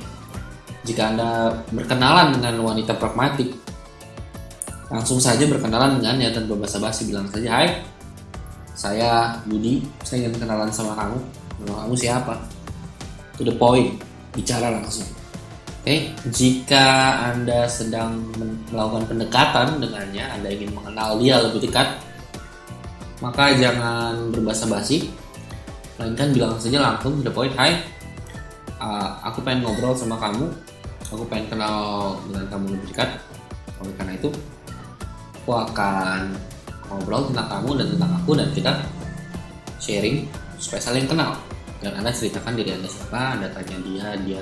Jika Anda berkenalan dengan wanita pragmatik, langsung saja berkenalan dengan niatan berbasa-basi. Bilang saja, "Hai, saya Budi, saya ingin kenalan sama kamu. Nama kamu siapa?" To the point, bicara langsung. Oke, jika Anda sedang melakukan pendekatan dengannya, Anda ingin mengenal dia lebih dekat, maka jangan berbasa-basi, melainkan bilang saja langsung to the point. "Hai, aku pengen ngobrol sama kamu, aku pengen kenal dengan kamu lebih dekat. Oleh karena itu, aku akan ngobrol tentang kamu dan tentang aku, dan kita sharing supaya saling kenal." Dan Anda ceritakan diri Anda siapa, Anda tanya dia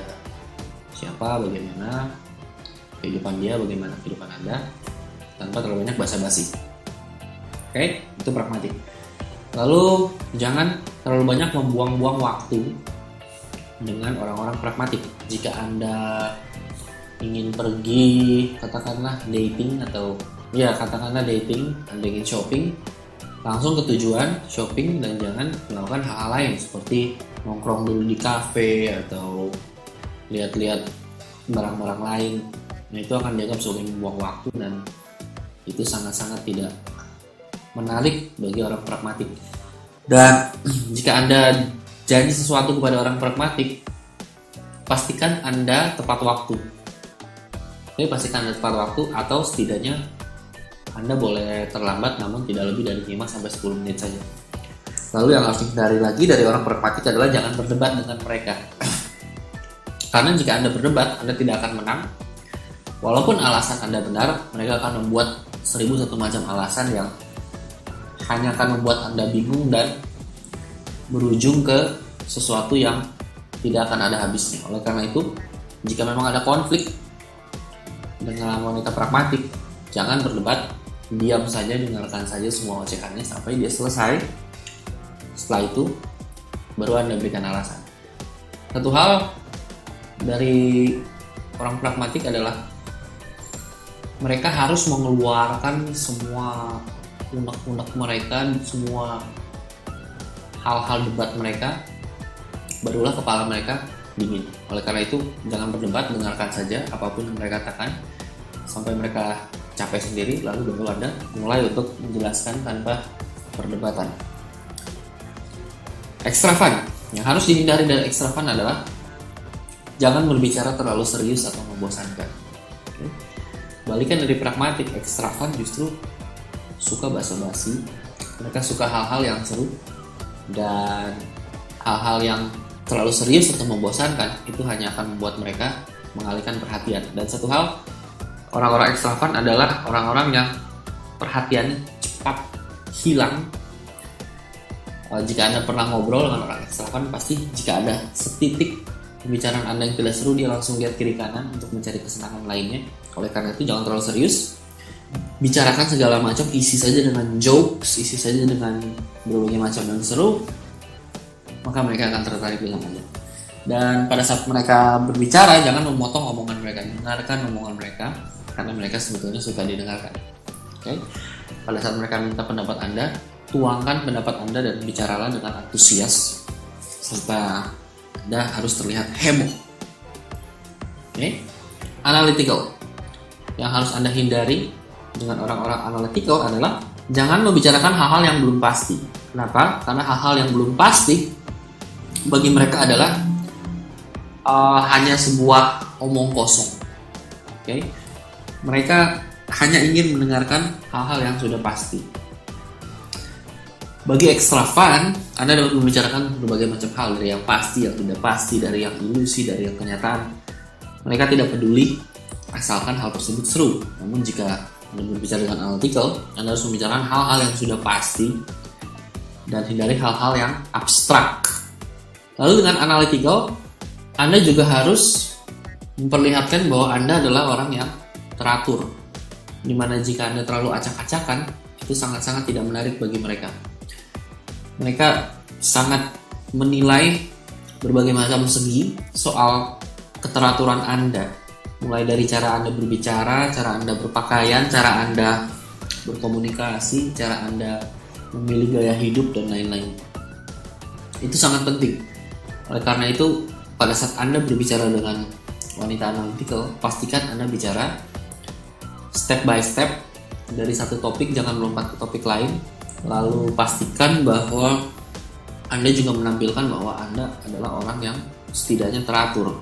siapa, bagaimana kehidupan dia, bagaimana kehidupan Anda, tanpa terlalu banyak basa-basi. Oke, itu pragmatik. Lalu jangan terlalu banyak membuang-buang waktu dengan orang-orang pragmatik. Jika Anda ingin pergi, katakanlah dating, Anda ingin shopping, langsung ke tujuan shopping dan jangan melakukan hal-hal lain seperti nongkrong dulu di kafe atau lihat-lihat barang-barang lain. Nah, itu akan dianggap sebagai membuang waktu dan itu sangat-sangat tidak menarik bagi orang pragmatik. Dan jika Anda janji sesuatu kepada orang pragmatik, pastikan Anda tepat waktu. Oke, pastikan Anda tepat waktu, atau setidaknya Anda boleh terlambat namun tidak lebih dari 5-10 menit saja. Lalu yang harus dihindari lagi dari orang pragmatik adalah jangan berdebat dengan mereka. Karena jika Anda berdebat, Anda tidak akan menang. Walaupun alasan Anda benar, mereka akan membuat 1001 macam alasan yang hanya akan membuat Anda bingung dan berujung ke sesuatu yang tidak akan ada habisnya. Oleh karena itu, jika memang ada konflik dengan wanita pragmatik, jangan berdebat, diam saja, dengarkan saja semua ocehannya sampai dia selesai. Setelah itu, baru Anda berikan alasan. Satu hal dari orang pragmatik adalah mereka harus mengeluarkan semua unek-unek mereka, semua hal-hal debat mereka, barulah kepala mereka dingin. Oleh karena itu, jangan berdebat, dengarkan saja apapun yang mereka katakan sampai mereka capek sendiri, lalu baru Anda mulai untuk menjelaskan tanpa perdebatan. Extra fun. Yang harus dihindari dari extra fun adalah jangan berbicara terlalu serius atau membosankan. Balikan dari pragmatik, extra fun justru suka basa-basi. Mereka suka hal-hal yang seru, dan hal-hal yang terlalu serius atau membosankan itu hanya akan membuat mereka mengalihkan perhatian. Dan satu hal, orang-orang extra fun adalah orang-orang yang perhatiannya cepat hilang Jika Anda pernah ngobrol dengan orang ekstravan, pasti jika ada setitik pembicaraan Anda yang tidak seru, dia langsung lihat kiri kanan untuk mencari kesenangan lainnya. Oleh karena itu jangan terlalu serius, bicarakan segala macam, isi saja dengan jokes, isi saja dengan berbagai macam yang seru, maka mereka akan tertarik dengan Anda. Dan pada saat mereka berbicara, jangan memotong omongan mereka, dengarkan omongan mereka, karena mereka sebetulnya suka didengarkan. Oke? Pada saat mereka minta pendapat Anda, tuangkan pendapat Anda dan bicaralah dengan antusias serta Anda harus terlihat heboh. Oke? Analytical. Yang harus Anda hindari dengan orang-orang analytical adalah jangan membicarakan hal-hal yang belum pasti. Kenapa? Karena hal-hal yang belum pasti bagi mereka adalah hanya sebuah omong kosong. Oke? Mereka hanya ingin mendengarkan hal-hal yang sudah pasti. Bagi ekstravan, Anda dapat membicarakan berbagai macam hal, dari yang pasti, yang tidak pasti, dari yang ilusi, dari yang kenyataan. Mereka tidak peduli asalkan hal tersebut seru. Namun jika Anda berbicara dengan analytical, Anda harus membicarakan hal-hal yang sudah pasti dan hindari hal-hal yang abstrak. Lalu dengan analytical, Anda juga harus memperlihatkan bahwa Anda adalah orang yang teratur. Dimana jika Anda terlalu acak-acakan, itu sangat-sangat tidak menarik bagi mereka. Mereka sangat menilai berbagai macam segi soal keteraturan Anda. Mulai dari cara Anda berbicara, cara Anda berpakaian, cara Anda berkomunikasi, cara Anda memilih gaya hidup, dan lain-lain. Itu sangat penting. Oleh karena itu, pada saat Anda berbicara dengan wanita analytical, pastikan Anda bicara step by step dari satu topik, jangan melompat ke topik lain. Lalu pastikan bahwa Anda juga menampilkan bahwa Anda adalah orang yang setidaknya teratur.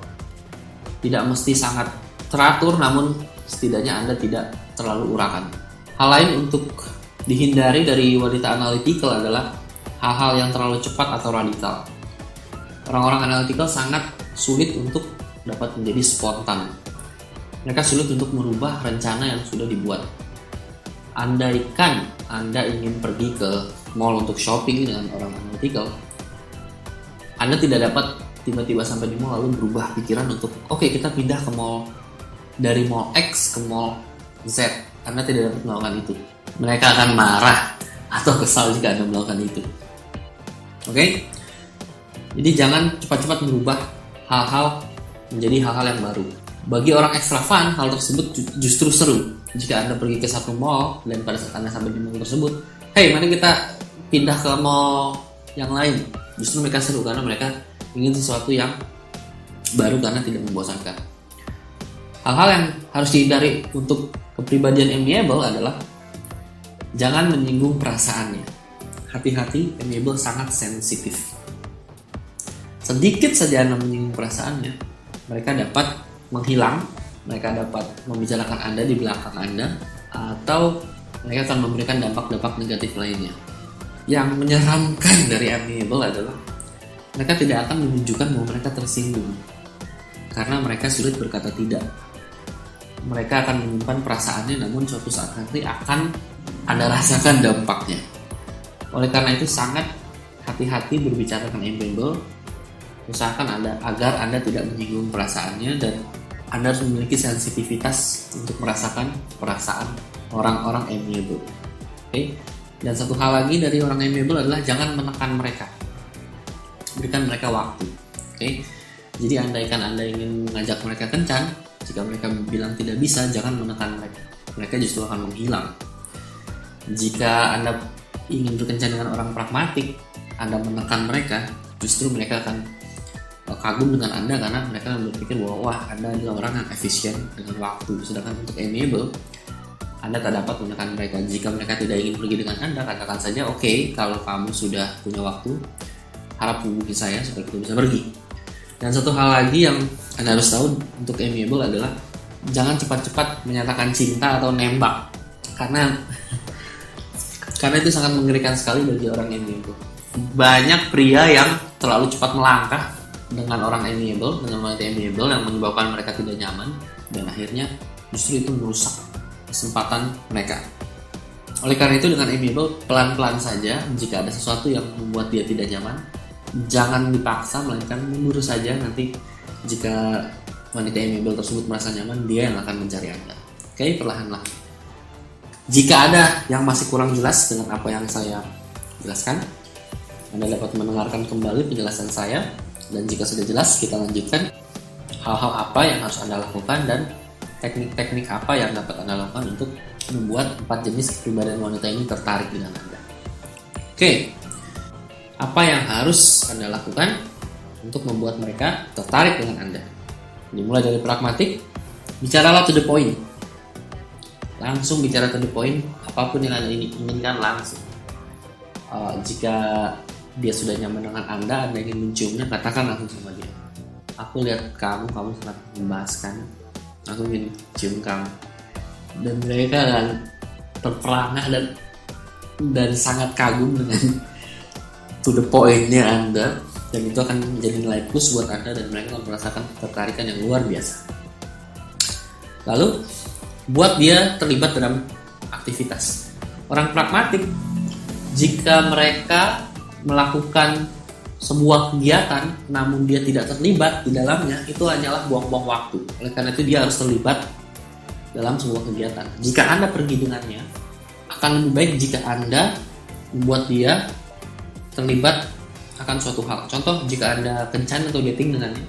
Tidak mesti sangat teratur, namun setidaknya Anda tidak terlalu urakan. Hal lain untuk dihindari dari wanita analytical adalah hal-hal yang terlalu cepat atau radikal. Orang-orang analytical sangat sulit untuk dapat menjadi spontan. Mereka sulit untuk merubah rencana yang sudah dibuat. Andaikan Anda ingin pergi ke mall untuk shopping dengan orang analytical, Anda tidak dapat tiba-tiba sampai di mall lalu berubah pikiran untuk oke, kita pindah ke mall, dari mall X ke mall Z. Anda tidak dapat melakukan itu. Mereka akan marah atau kesal jika Anda melakukan itu. Oke? Jadi jangan cepat-cepat merubah hal-hal menjadi hal-hal yang baru. Bagi orang ekstravan, hal tersebut justru seru. Jika Anda pergi ke satu mall dan pada saat Anda sampai di mall tersebut, hey, mari kita pindah ke mall yang lain. Justru mereka seru karena mereka ingin sesuatu yang baru karena tidak membosankan. Hal-hal yang harus dihindari untuk kepribadian amiable adalah jangan menyinggung perasaannya. Hati-hati, amiable sangat sensitif. Sedikit saja Anda menyinggung perasaannya, mereka dapat menghilang, mereka dapat membicarakan Anda di belakang Anda, atau mereka akan memberikan dampak-dampak negatif lainnya. Yang menyeramkan dari amiable adalah mereka tidak akan menunjukkan bahwa mereka tersinggung, karena mereka sulit berkata tidak. Mereka akan menyimpan perasaannya, namun suatu saat nanti akan Anda rasakan dampaknya. Oleh karena itu sangat hati-hati berbicara dengan amiable. Usahakan agar Anda tidak menyinggung perasaannya, dan Anda harus memiliki sensitivitas untuk merasakan perasaan orang-orang amiable. Oke? Dan satu hal lagi dari orang amiable adalah jangan menekan mereka. Berikan mereka waktu. Oke? Jadi andaikan Anda ingin mengajak mereka kencan, jika mereka bilang tidak bisa, jangan menekan mereka. Mereka justru akan menghilang. Jika Anda ingin berkencan dengan orang pragmatik, Anda menekan mereka, justru mereka akan kagum dengan Anda karena mereka berpikir bahwa wah, Anda adalah orang yang efisien dengan waktu. Sedangkan untuk amiable, Anda tak dapat menekan mereka. Jika mereka tidak ingin pergi dengan Anda, katakan saja oke, kalau kamu sudah punya waktu, harap hubungi saya supaya kita bisa pergi. Dan satu hal lagi yang Anda harus tahu untuk amiable adalah jangan cepat-cepat menyatakan cinta atau nembak, karena itu sangat mengerikan sekali bagi orang amiable. Banyak pria yang terlalu cepat melangkah dengan orang amiable, dengan wanita amiable, yang menyebabkan mereka tidak nyaman, dan akhirnya justru itu merusak kesempatan mereka. Oleh karena itu dengan amiable, pelan-pelan saja. Jika ada sesuatu yang membuat dia tidak nyaman, jangan dipaksa, melainkan mundur saja. Nanti jika wanita amiable tersebut merasa nyaman, dia yang akan mencari Anda. Oke, perlahan-lahan. Jika ada yang masih kurang jelas dengan apa yang saya jelaskan, Anda dapat mendengarkan kembali penjelasan saya. Dan jika sudah jelas, kita lanjutkan hal-hal apa yang harus Anda lakukan dan teknik-teknik apa yang dapat Anda lakukan untuk membuat 4 jenis kepribadian wanita ini tertarik dengan Anda. Oke, apa yang harus Anda lakukan untuk membuat mereka tertarik dengan Anda? Dimulai dari pragmatik, bicaralah to the point. Langsung bicara to the point, apapun yang Anda inginkan langsung. Jika dia sudah nyaman dengan Anda ingin menciumnya, katakan langsung sama dia. Aku lihat kamu sangat membahaskan. Aku ingin cium kamu. Dan mereka akan terperangah dan sangat kagum dengan to the point-nya Anda, dan itu akan menjadi nilai plus buat Anda dan mereka akan merasakan ketertarikan yang luar biasa. Lalu buat dia terlibat dalam aktivitas. Orang pragmatik, jika mereka melakukan sebuah kegiatan namun dia tidak terlibat di dalamnya, itu hanyalah buang-buang waktu. Oleh karena itu dia harus terlibat dalam sebuah kegiatan. Jika Anda pergi dengannya, akan lebih baik jika Anda membuat dia terlibat akan suatu hal. Contoh, jika Anda kencan atau dating dengannya,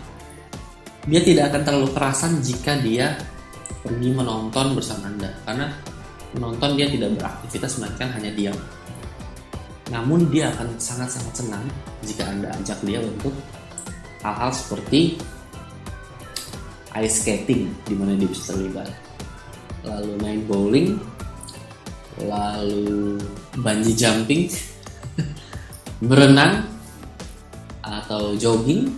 dia tidak akan terlalu kerasan jika dia pergi menonton bersama Anda, karena menonton dia tidak beraktivitas melainkan hanya diam. Namun dia akan sangat-sangat senang jika Anda ajak dia untuk hal-hal seperti ice skating, di mana dia bisa terlibat, lalu main bowling, lalu bungee jumping, berenang, atau jogging.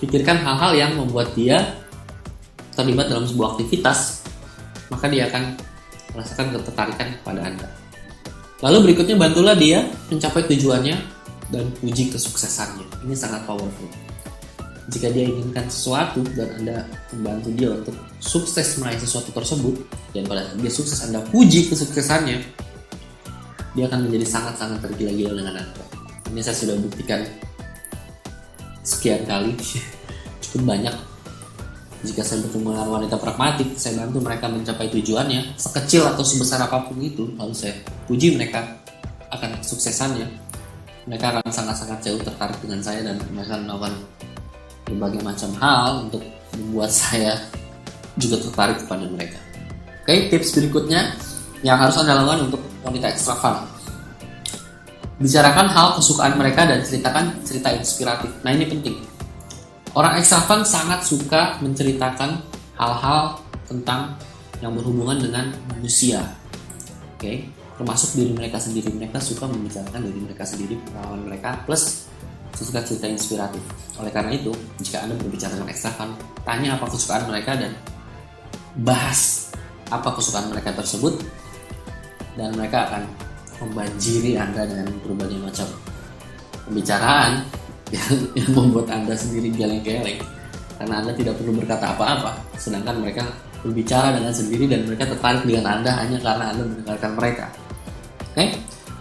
Pikirkan hal-hal yang membuat dia terlibat dalam sebuah aktivitas, maka dia akan merasakan ketertarikan kepada Anda. Lalu berikutnya, bantulah dia mencapai tujuannya dan puji kesuksesannya. Ini sangat powerful. Jika dia inginkan sesuatu dan Anda membantu dia untuk sukses meraih sesuatu tersebut, dan pada saat dia sukses Anda puji kesuksesannya, dia akan menjadi sangat-sangat tergila-gila dengan Anda. Ini saya sudah buktikan sekian kali, cukup banyak. Jika saya bertemu dengan wanita pragmatik, saya bantu mereka mencapai tujuannya, sekecil atau sebesar apapun itu, lalu saya puji mereka akan kesuksesannya, mereka akan sangat-sangat jauh tertarik dengan saya dan mereka melakukan berbagai macam hal untuk membuat saya juga tertarik kepada mereka. Oke, tips berikutnya yang harus Anda lakukan untuk wanita ekstravan. Bicarakan hal kesukaan mereka dan ceritakan cerita inspiratif. Nah, ini penting. Orang ekstravan sangat suka menceritakan hal-hal tentang yang berhubungan dengan manusia. Oke, termasuk diri mereka sendiri. Mereka suka membicarakan diri mereka sendiri, pengalaman mereka, plus suka cerita inspiratif. Oleh karena itu, jika Anda berbicara dengan ekstravan, tanya apa kesukaan mereka dan bahas apa kesukaan mereka tersebut, dan mereka akan membanjiri Anda dengan berbagai macam pembicaraan yang membuat Anda sendiri geleng-geleng, karena Anda tidak perlu berkata apa-apa, sedangkan mereka berbicara dengan sendiri dan mereka tertarik dengan Anda hanya karena Anda mendengarkan mereka. Oke?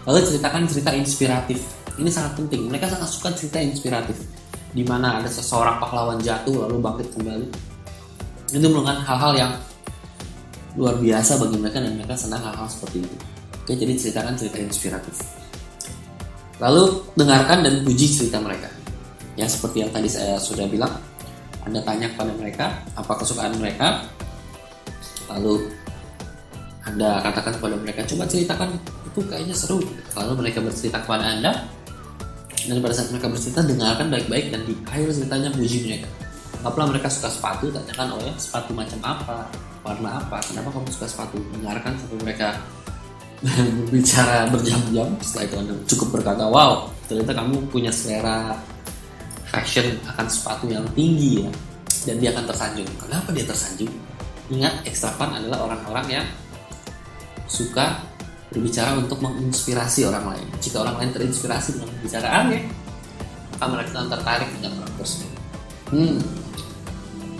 Lalu ceritakan cerita inspiratif. Ini sangat penting. Mereka sangat suka cerita inspiratif, di mana ada seseorang pahlawan jatuh lalu bangkit kembali. Itu merupakan hal-hal yang luar biasa bagi mereka dan mereka senang hal-hal seperti itu. Oke, jadi ceritakan cerita inspiratif. Lalu dengarkan dan puji cerita mereka. Ya, seperti yang tadi saya sudah bilang, Anda tanya kepada mereka apa kesukaan mereka, lalu Anda katakan kepada mereka, coba ceritakan, itu kayaknya seru. Lalu mereka bercerita kepada Anda, dan pada saat mereka bercerita, dengarkan baik-baik dan di akhir ceritanya puji mereka. Anggaplah mereka suka sepatu, tanyakan, oh ya, sepatu macam apa, warna apa, kenapa kamu suka sepatu. Dengarkan sampai mereka berbicara berjam-jam. Setelah itu Anda cukup berkata, wow, ternyata kamu punya selera fashion akan sepatu yang tinggi ya. Dan dia akan tersanjung. Kenapa dia tersanjung? Ingat, ekstravan adalah orang-orang yang suka berbicara untuk menginspirasi orang lain. Jika orang lain terinspirasi dengan pembicaraannya, maka mereka akan tertarik dengan orang tersebut.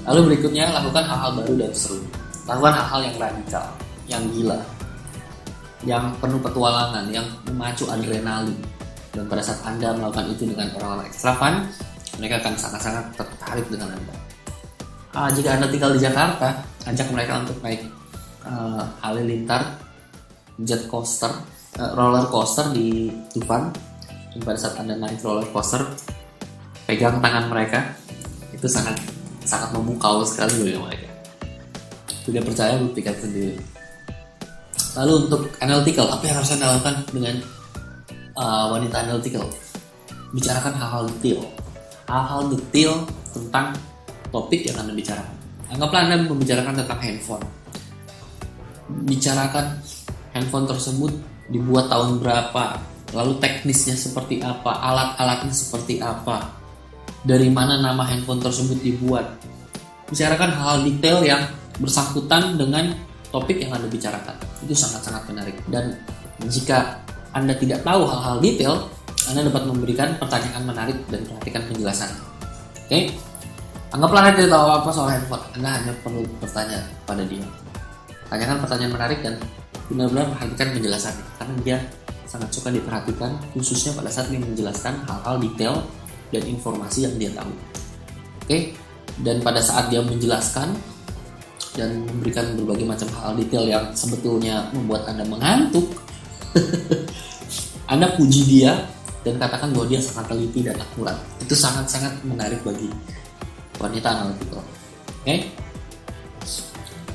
Lalu berikutnya, lakukan hal-hal baru dan seru. Lakukan hal-hal yang radikal, yang gila. yang penuh petualangan, yang memacu adrenalin. Dan pada saat Anda melakukan itu dengan orang-orang ekstra fun, mereka akan sangat-sangat tertarik dengan Anda. Jika Anda tinggal di Jakarta, ajak mereka untuk naik halilintar, jet coaster, roller coaster di Dufan. Dan pada saat Anda naik roller coaster, pegang tangan mereka, itu sangat memukau sekali bagi mereka. Tidak percaya, buktikan sendiri. Lalu untuk analytical, apa yang harus Anda lakukan dengan wanita analytical? Bicarakan hal-hal detail tentang topik yang Anda bicarakan. Anggaplah Anda membicarakan tentang handphone. Bicarakan handphone tersebut dibuat tahun berapa, lalu teknisnya seperti apa, alat-alatnya seperti apa, dari mana nama handphone tersebut dibuat. Bicarakan hal detail yang bersangkutan dengan topik yang Anda bicarakan. Itu sangat-sangat menarik. Dan jika Anda tidak tahu hal-hal detail, Anda dapat memberikan pertanyaan menarik dan perhatikan penjelasan. Oke? Anggaplah Anda tidak tahu apa soal handphone. Anda hanya perlu bertanya pada dia. Tanyakan pertanyaan menarik dan benar-benar perhatikan penjelasannya. Karena dia sangat suka diperhatikan, khususnya pada saat dia menjelaskan hal-hal detail dan informasi yang dia tahu. Oke? Dan pada saat dia menjelaskan dan memberikan berbagai macam hal detail yang sebetulnya membuat Anda mengantuk, Anda puji dia dan katakan bahwa dia sangat teliti dan akurat. Itu sangat-sangat menarik bagi wanita analytical. Oke?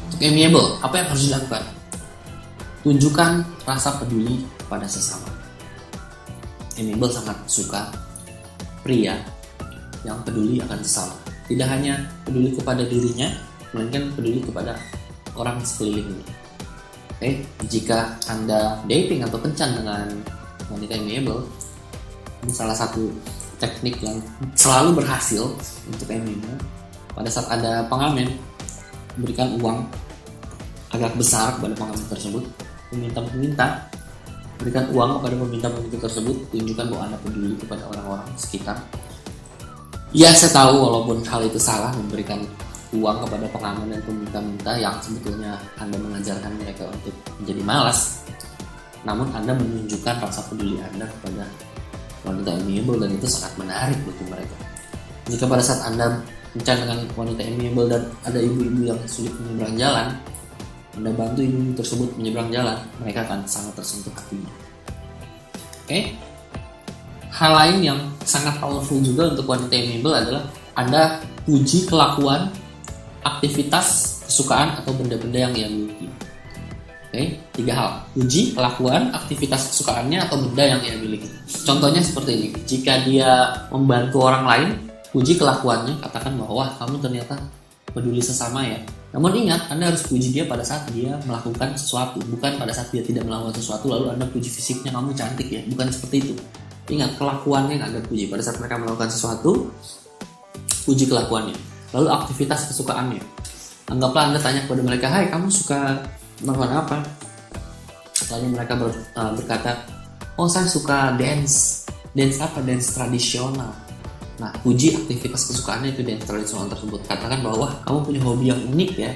Untuk amiable, apa yang harus dilakukan? Tunjukkan rasa peduli pada sesama. Amiable sangat suka pria yang peduli akan sesama. Tidak hanya peduli kepada dirinya, melainkan peduli kepada orang sekelilingnya. Oke, jika Anda dating atau kencan dengan wanita amiable, ini salah satu teknik yang selalu berhasil untuk amiable. Pada saat ada pengamen, berikan uang agak besar kepada pengamen tersebut. Peminta-peminta, berikan uang kepada peminta-peminta tersebut. Tunjukkan bahwa Anda peduli kepada orang-orang sekitar. Ya, saya tahu walaupun hal itu salah, memberikan uang kepada pengamen dan peminta-minta yang sebetulnya Anda mengajarkan mereka untuk menjadi malas. Namun Anda menunjukkan rasa peduli Anda kepada wanita amiable dan itu sangat menarik bagi mereka. Jika pada saat Anda kencan dengan wanita amiable dan ada ibu-ibu yang sulit menyeberang jalan, Anda bantu ibu tersebut menyeberang jalan, mereka akan sangat tersentuh hatinya. Oke? Hal lain yang sangat powerful juga untuk wanita amiable adalah Anda puji kelakuan, aktivitas, kesukaan, atau benda-benda yang ia miliki. Oke, 3 hal. Puji kelakuan, aktivitas kesukaannya, atau benda yang ia miliki. Contohnya seperti ini. Jika dia membantu orang lain, puji kelakuannya, katakan bahwa kamu ternyata peduli sesama ya. Namun ingat, Anda harus puji dia pada saat dia melakukan sesuatu, bukan pada saat dia tidak melakukan sesuatu lalu Anda puji fisiknya, kamu cantik ya. Bukan seperti itu. Ingat, kelakuannya yang Anda puji. Pada saat mereka melakukan sesuatu, puji kelakuannya. Lalu aktivitas kesukaannya. Anggaplah Anda tanya kepada mereka, hai kamu suka melakukan apa? Lalu mereka berkata, oh saya suka dance. Dance apa? Dance tradisional. Nah, puji aktivitas kesukaannya itu dance tradisional tersebut. Katakan bahwa kamu punya hobi yang unik ya.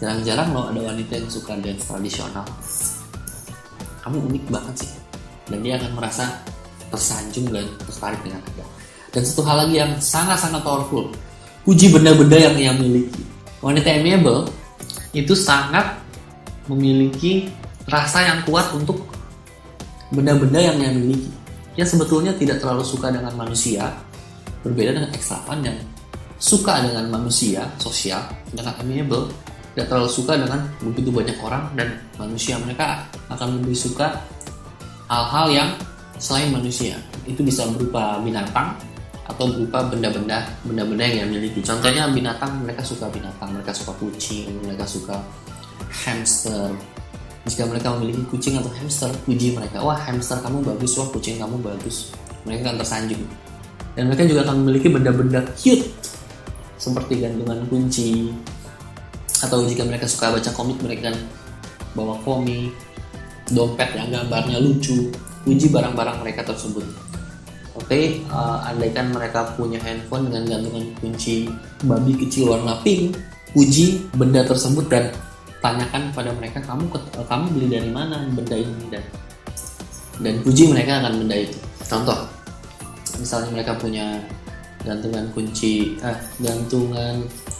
Jarang-jarang loh ada wanita yang suka dance tradisional. Kamu unik banget sih. Dan dia akan merasa tersanjung dan tertarik dengan Anda. Dan satu hal lagi yang sangat-sangat powerful, puji benda-benda yang ia miliki. Wanita amiable itu sangat memiliki rasa yang kuat untuk benda-benda yang ia miliki. Dia sebetulnya tidak terlalu suka dengan manusia, berbeda dengan ekstravan yang suka dengan manusia, sosial. Dengan amiable tidak terlalu suka dengan begitu banyak orang dan manusia. Mereka akan lebih suka hal-hal yang selain manusia. Itu bisa berupa binatang atau berupa benda-benda yang ia miliki. Contohnya binatang, mereka suka binatang, mereka suka kucing, mereka suka hamster. Jika mereka memiliki kucing atau hamster, puji mereka, wah hamster kamu bagus, wah kucing kamu bagus. Mereka akan tersanjung. Dan mereka juga akan memiliki benda-benda cute seperti gantungan kunci. Atau jika mereka suka baca komik, mereka akan bawa komik, dompet yang gambarnya lucu. Puji barang-barang mereka tersebut. Oke, andaikan mereka punya handphone dengan gantungan kunci babi kecil warna pink, puji benda tersebut dan tanyakan kepada mereka, kamu beli dari mana benda ini, dan puji mereka akan benda itu. Contoh, misalnya mereka punya gantungan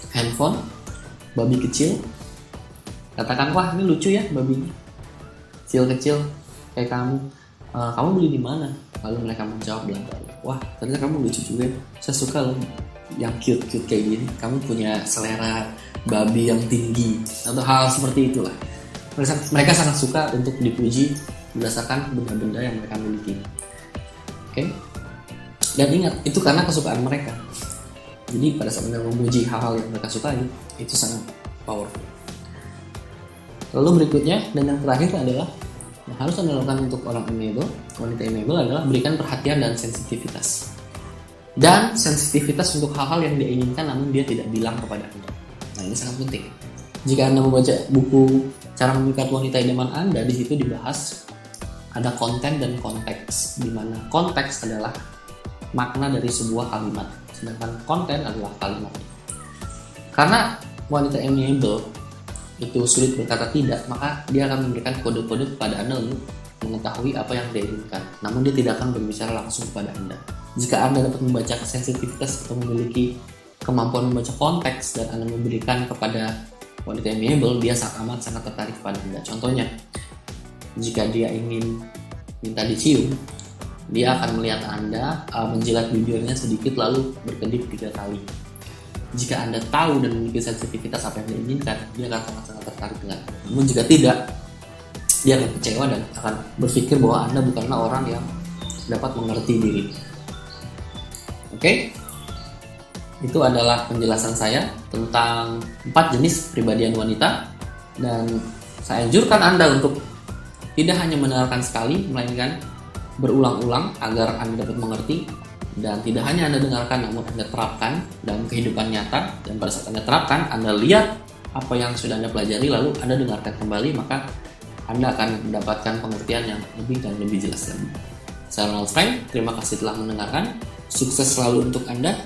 handphone babi kecil, katakan, wah ini lucu ya babinya, kecil kayak kamu beli di mana? Lalu mereka menjawab bilang, wah ternyata kamu lucu juga, saya suka loh yang cute kayak gini, kamu punya selera babi yang tinggi, atau hal seperti itulah. Mereka sangat suka untuk dipuji berdasarkan benda-benda yang mereka miliki. Oke? Dan ingat, itu karena kesukaan mereka. Jadi pada saat mereka memuji hal-hal yang mereka sukai, itu sangat powerful. Lalu berikutnya, dan yang terakhir adalah yang harus Anda lakukan untuk wanita amiable adalah berikan perhatian dan sensitivitas. Dan sensitivitas untuk hal-hal yang dia inginkan namun dia tidak bilang kepada Anda. Nah, ini sangat penting. Jika Anda membaca buku Cara Memikat Wanita Idaman Anda, di situ dibahas ada konten dan konteks, di mana konteks adalah makna dari sebuah kalimat, sedangkan konten adalah kalimatnya. Karena wanita amiable itu sulit berkata tidak, maka dia akan memberikan kode-kode kepada Anda untuk mengetahui apa yang dia inginkan, namun dia tidak akan berbicara langsung kepada Anda. Jika Anda dapat membaca sensitivitas atau memiliki kemampuan membaca konteks dan Anda memberikan kepada wanita amiable, dia sangat tertarik kepada Anda. Contohnya, jika dia ingin minta dicium, dia akan melihat Anda menjilat bibirnya sedikit lalu berkedip 3 kali. Jika Anda tahu dan memiliki sensitivitas apa yang dia inginkan, dia akan sangat tertarik dengan Anda. Namun jika tidak, dia akan kecewa dan akan berpikir bahwa Anda bukanlah orang yang dapat mengerti diri. Oke? Itu adalah penjelasan saya tentang 4 jenis kepribadian wanita, dan saya anjurkan Anda untuk tidak hanya mendengarkan sekali, melainkan berulang-ulang agar Anda dapat mengerti, dan tidak hanya Anda dengarkan namun Anda terapkan dalam kehidupan nyata, dan pada saat Anda terapkan, Anda lihat apa yang sudah Anda pelajari lalu Anda dengarkan kembali, maka Anda akan mendapatkan pengertian yang lebih dan lebih jelas lagi. Saya Ronald Frank, terima kasih telah mendengarkan. Sukses selalu untuk Anda.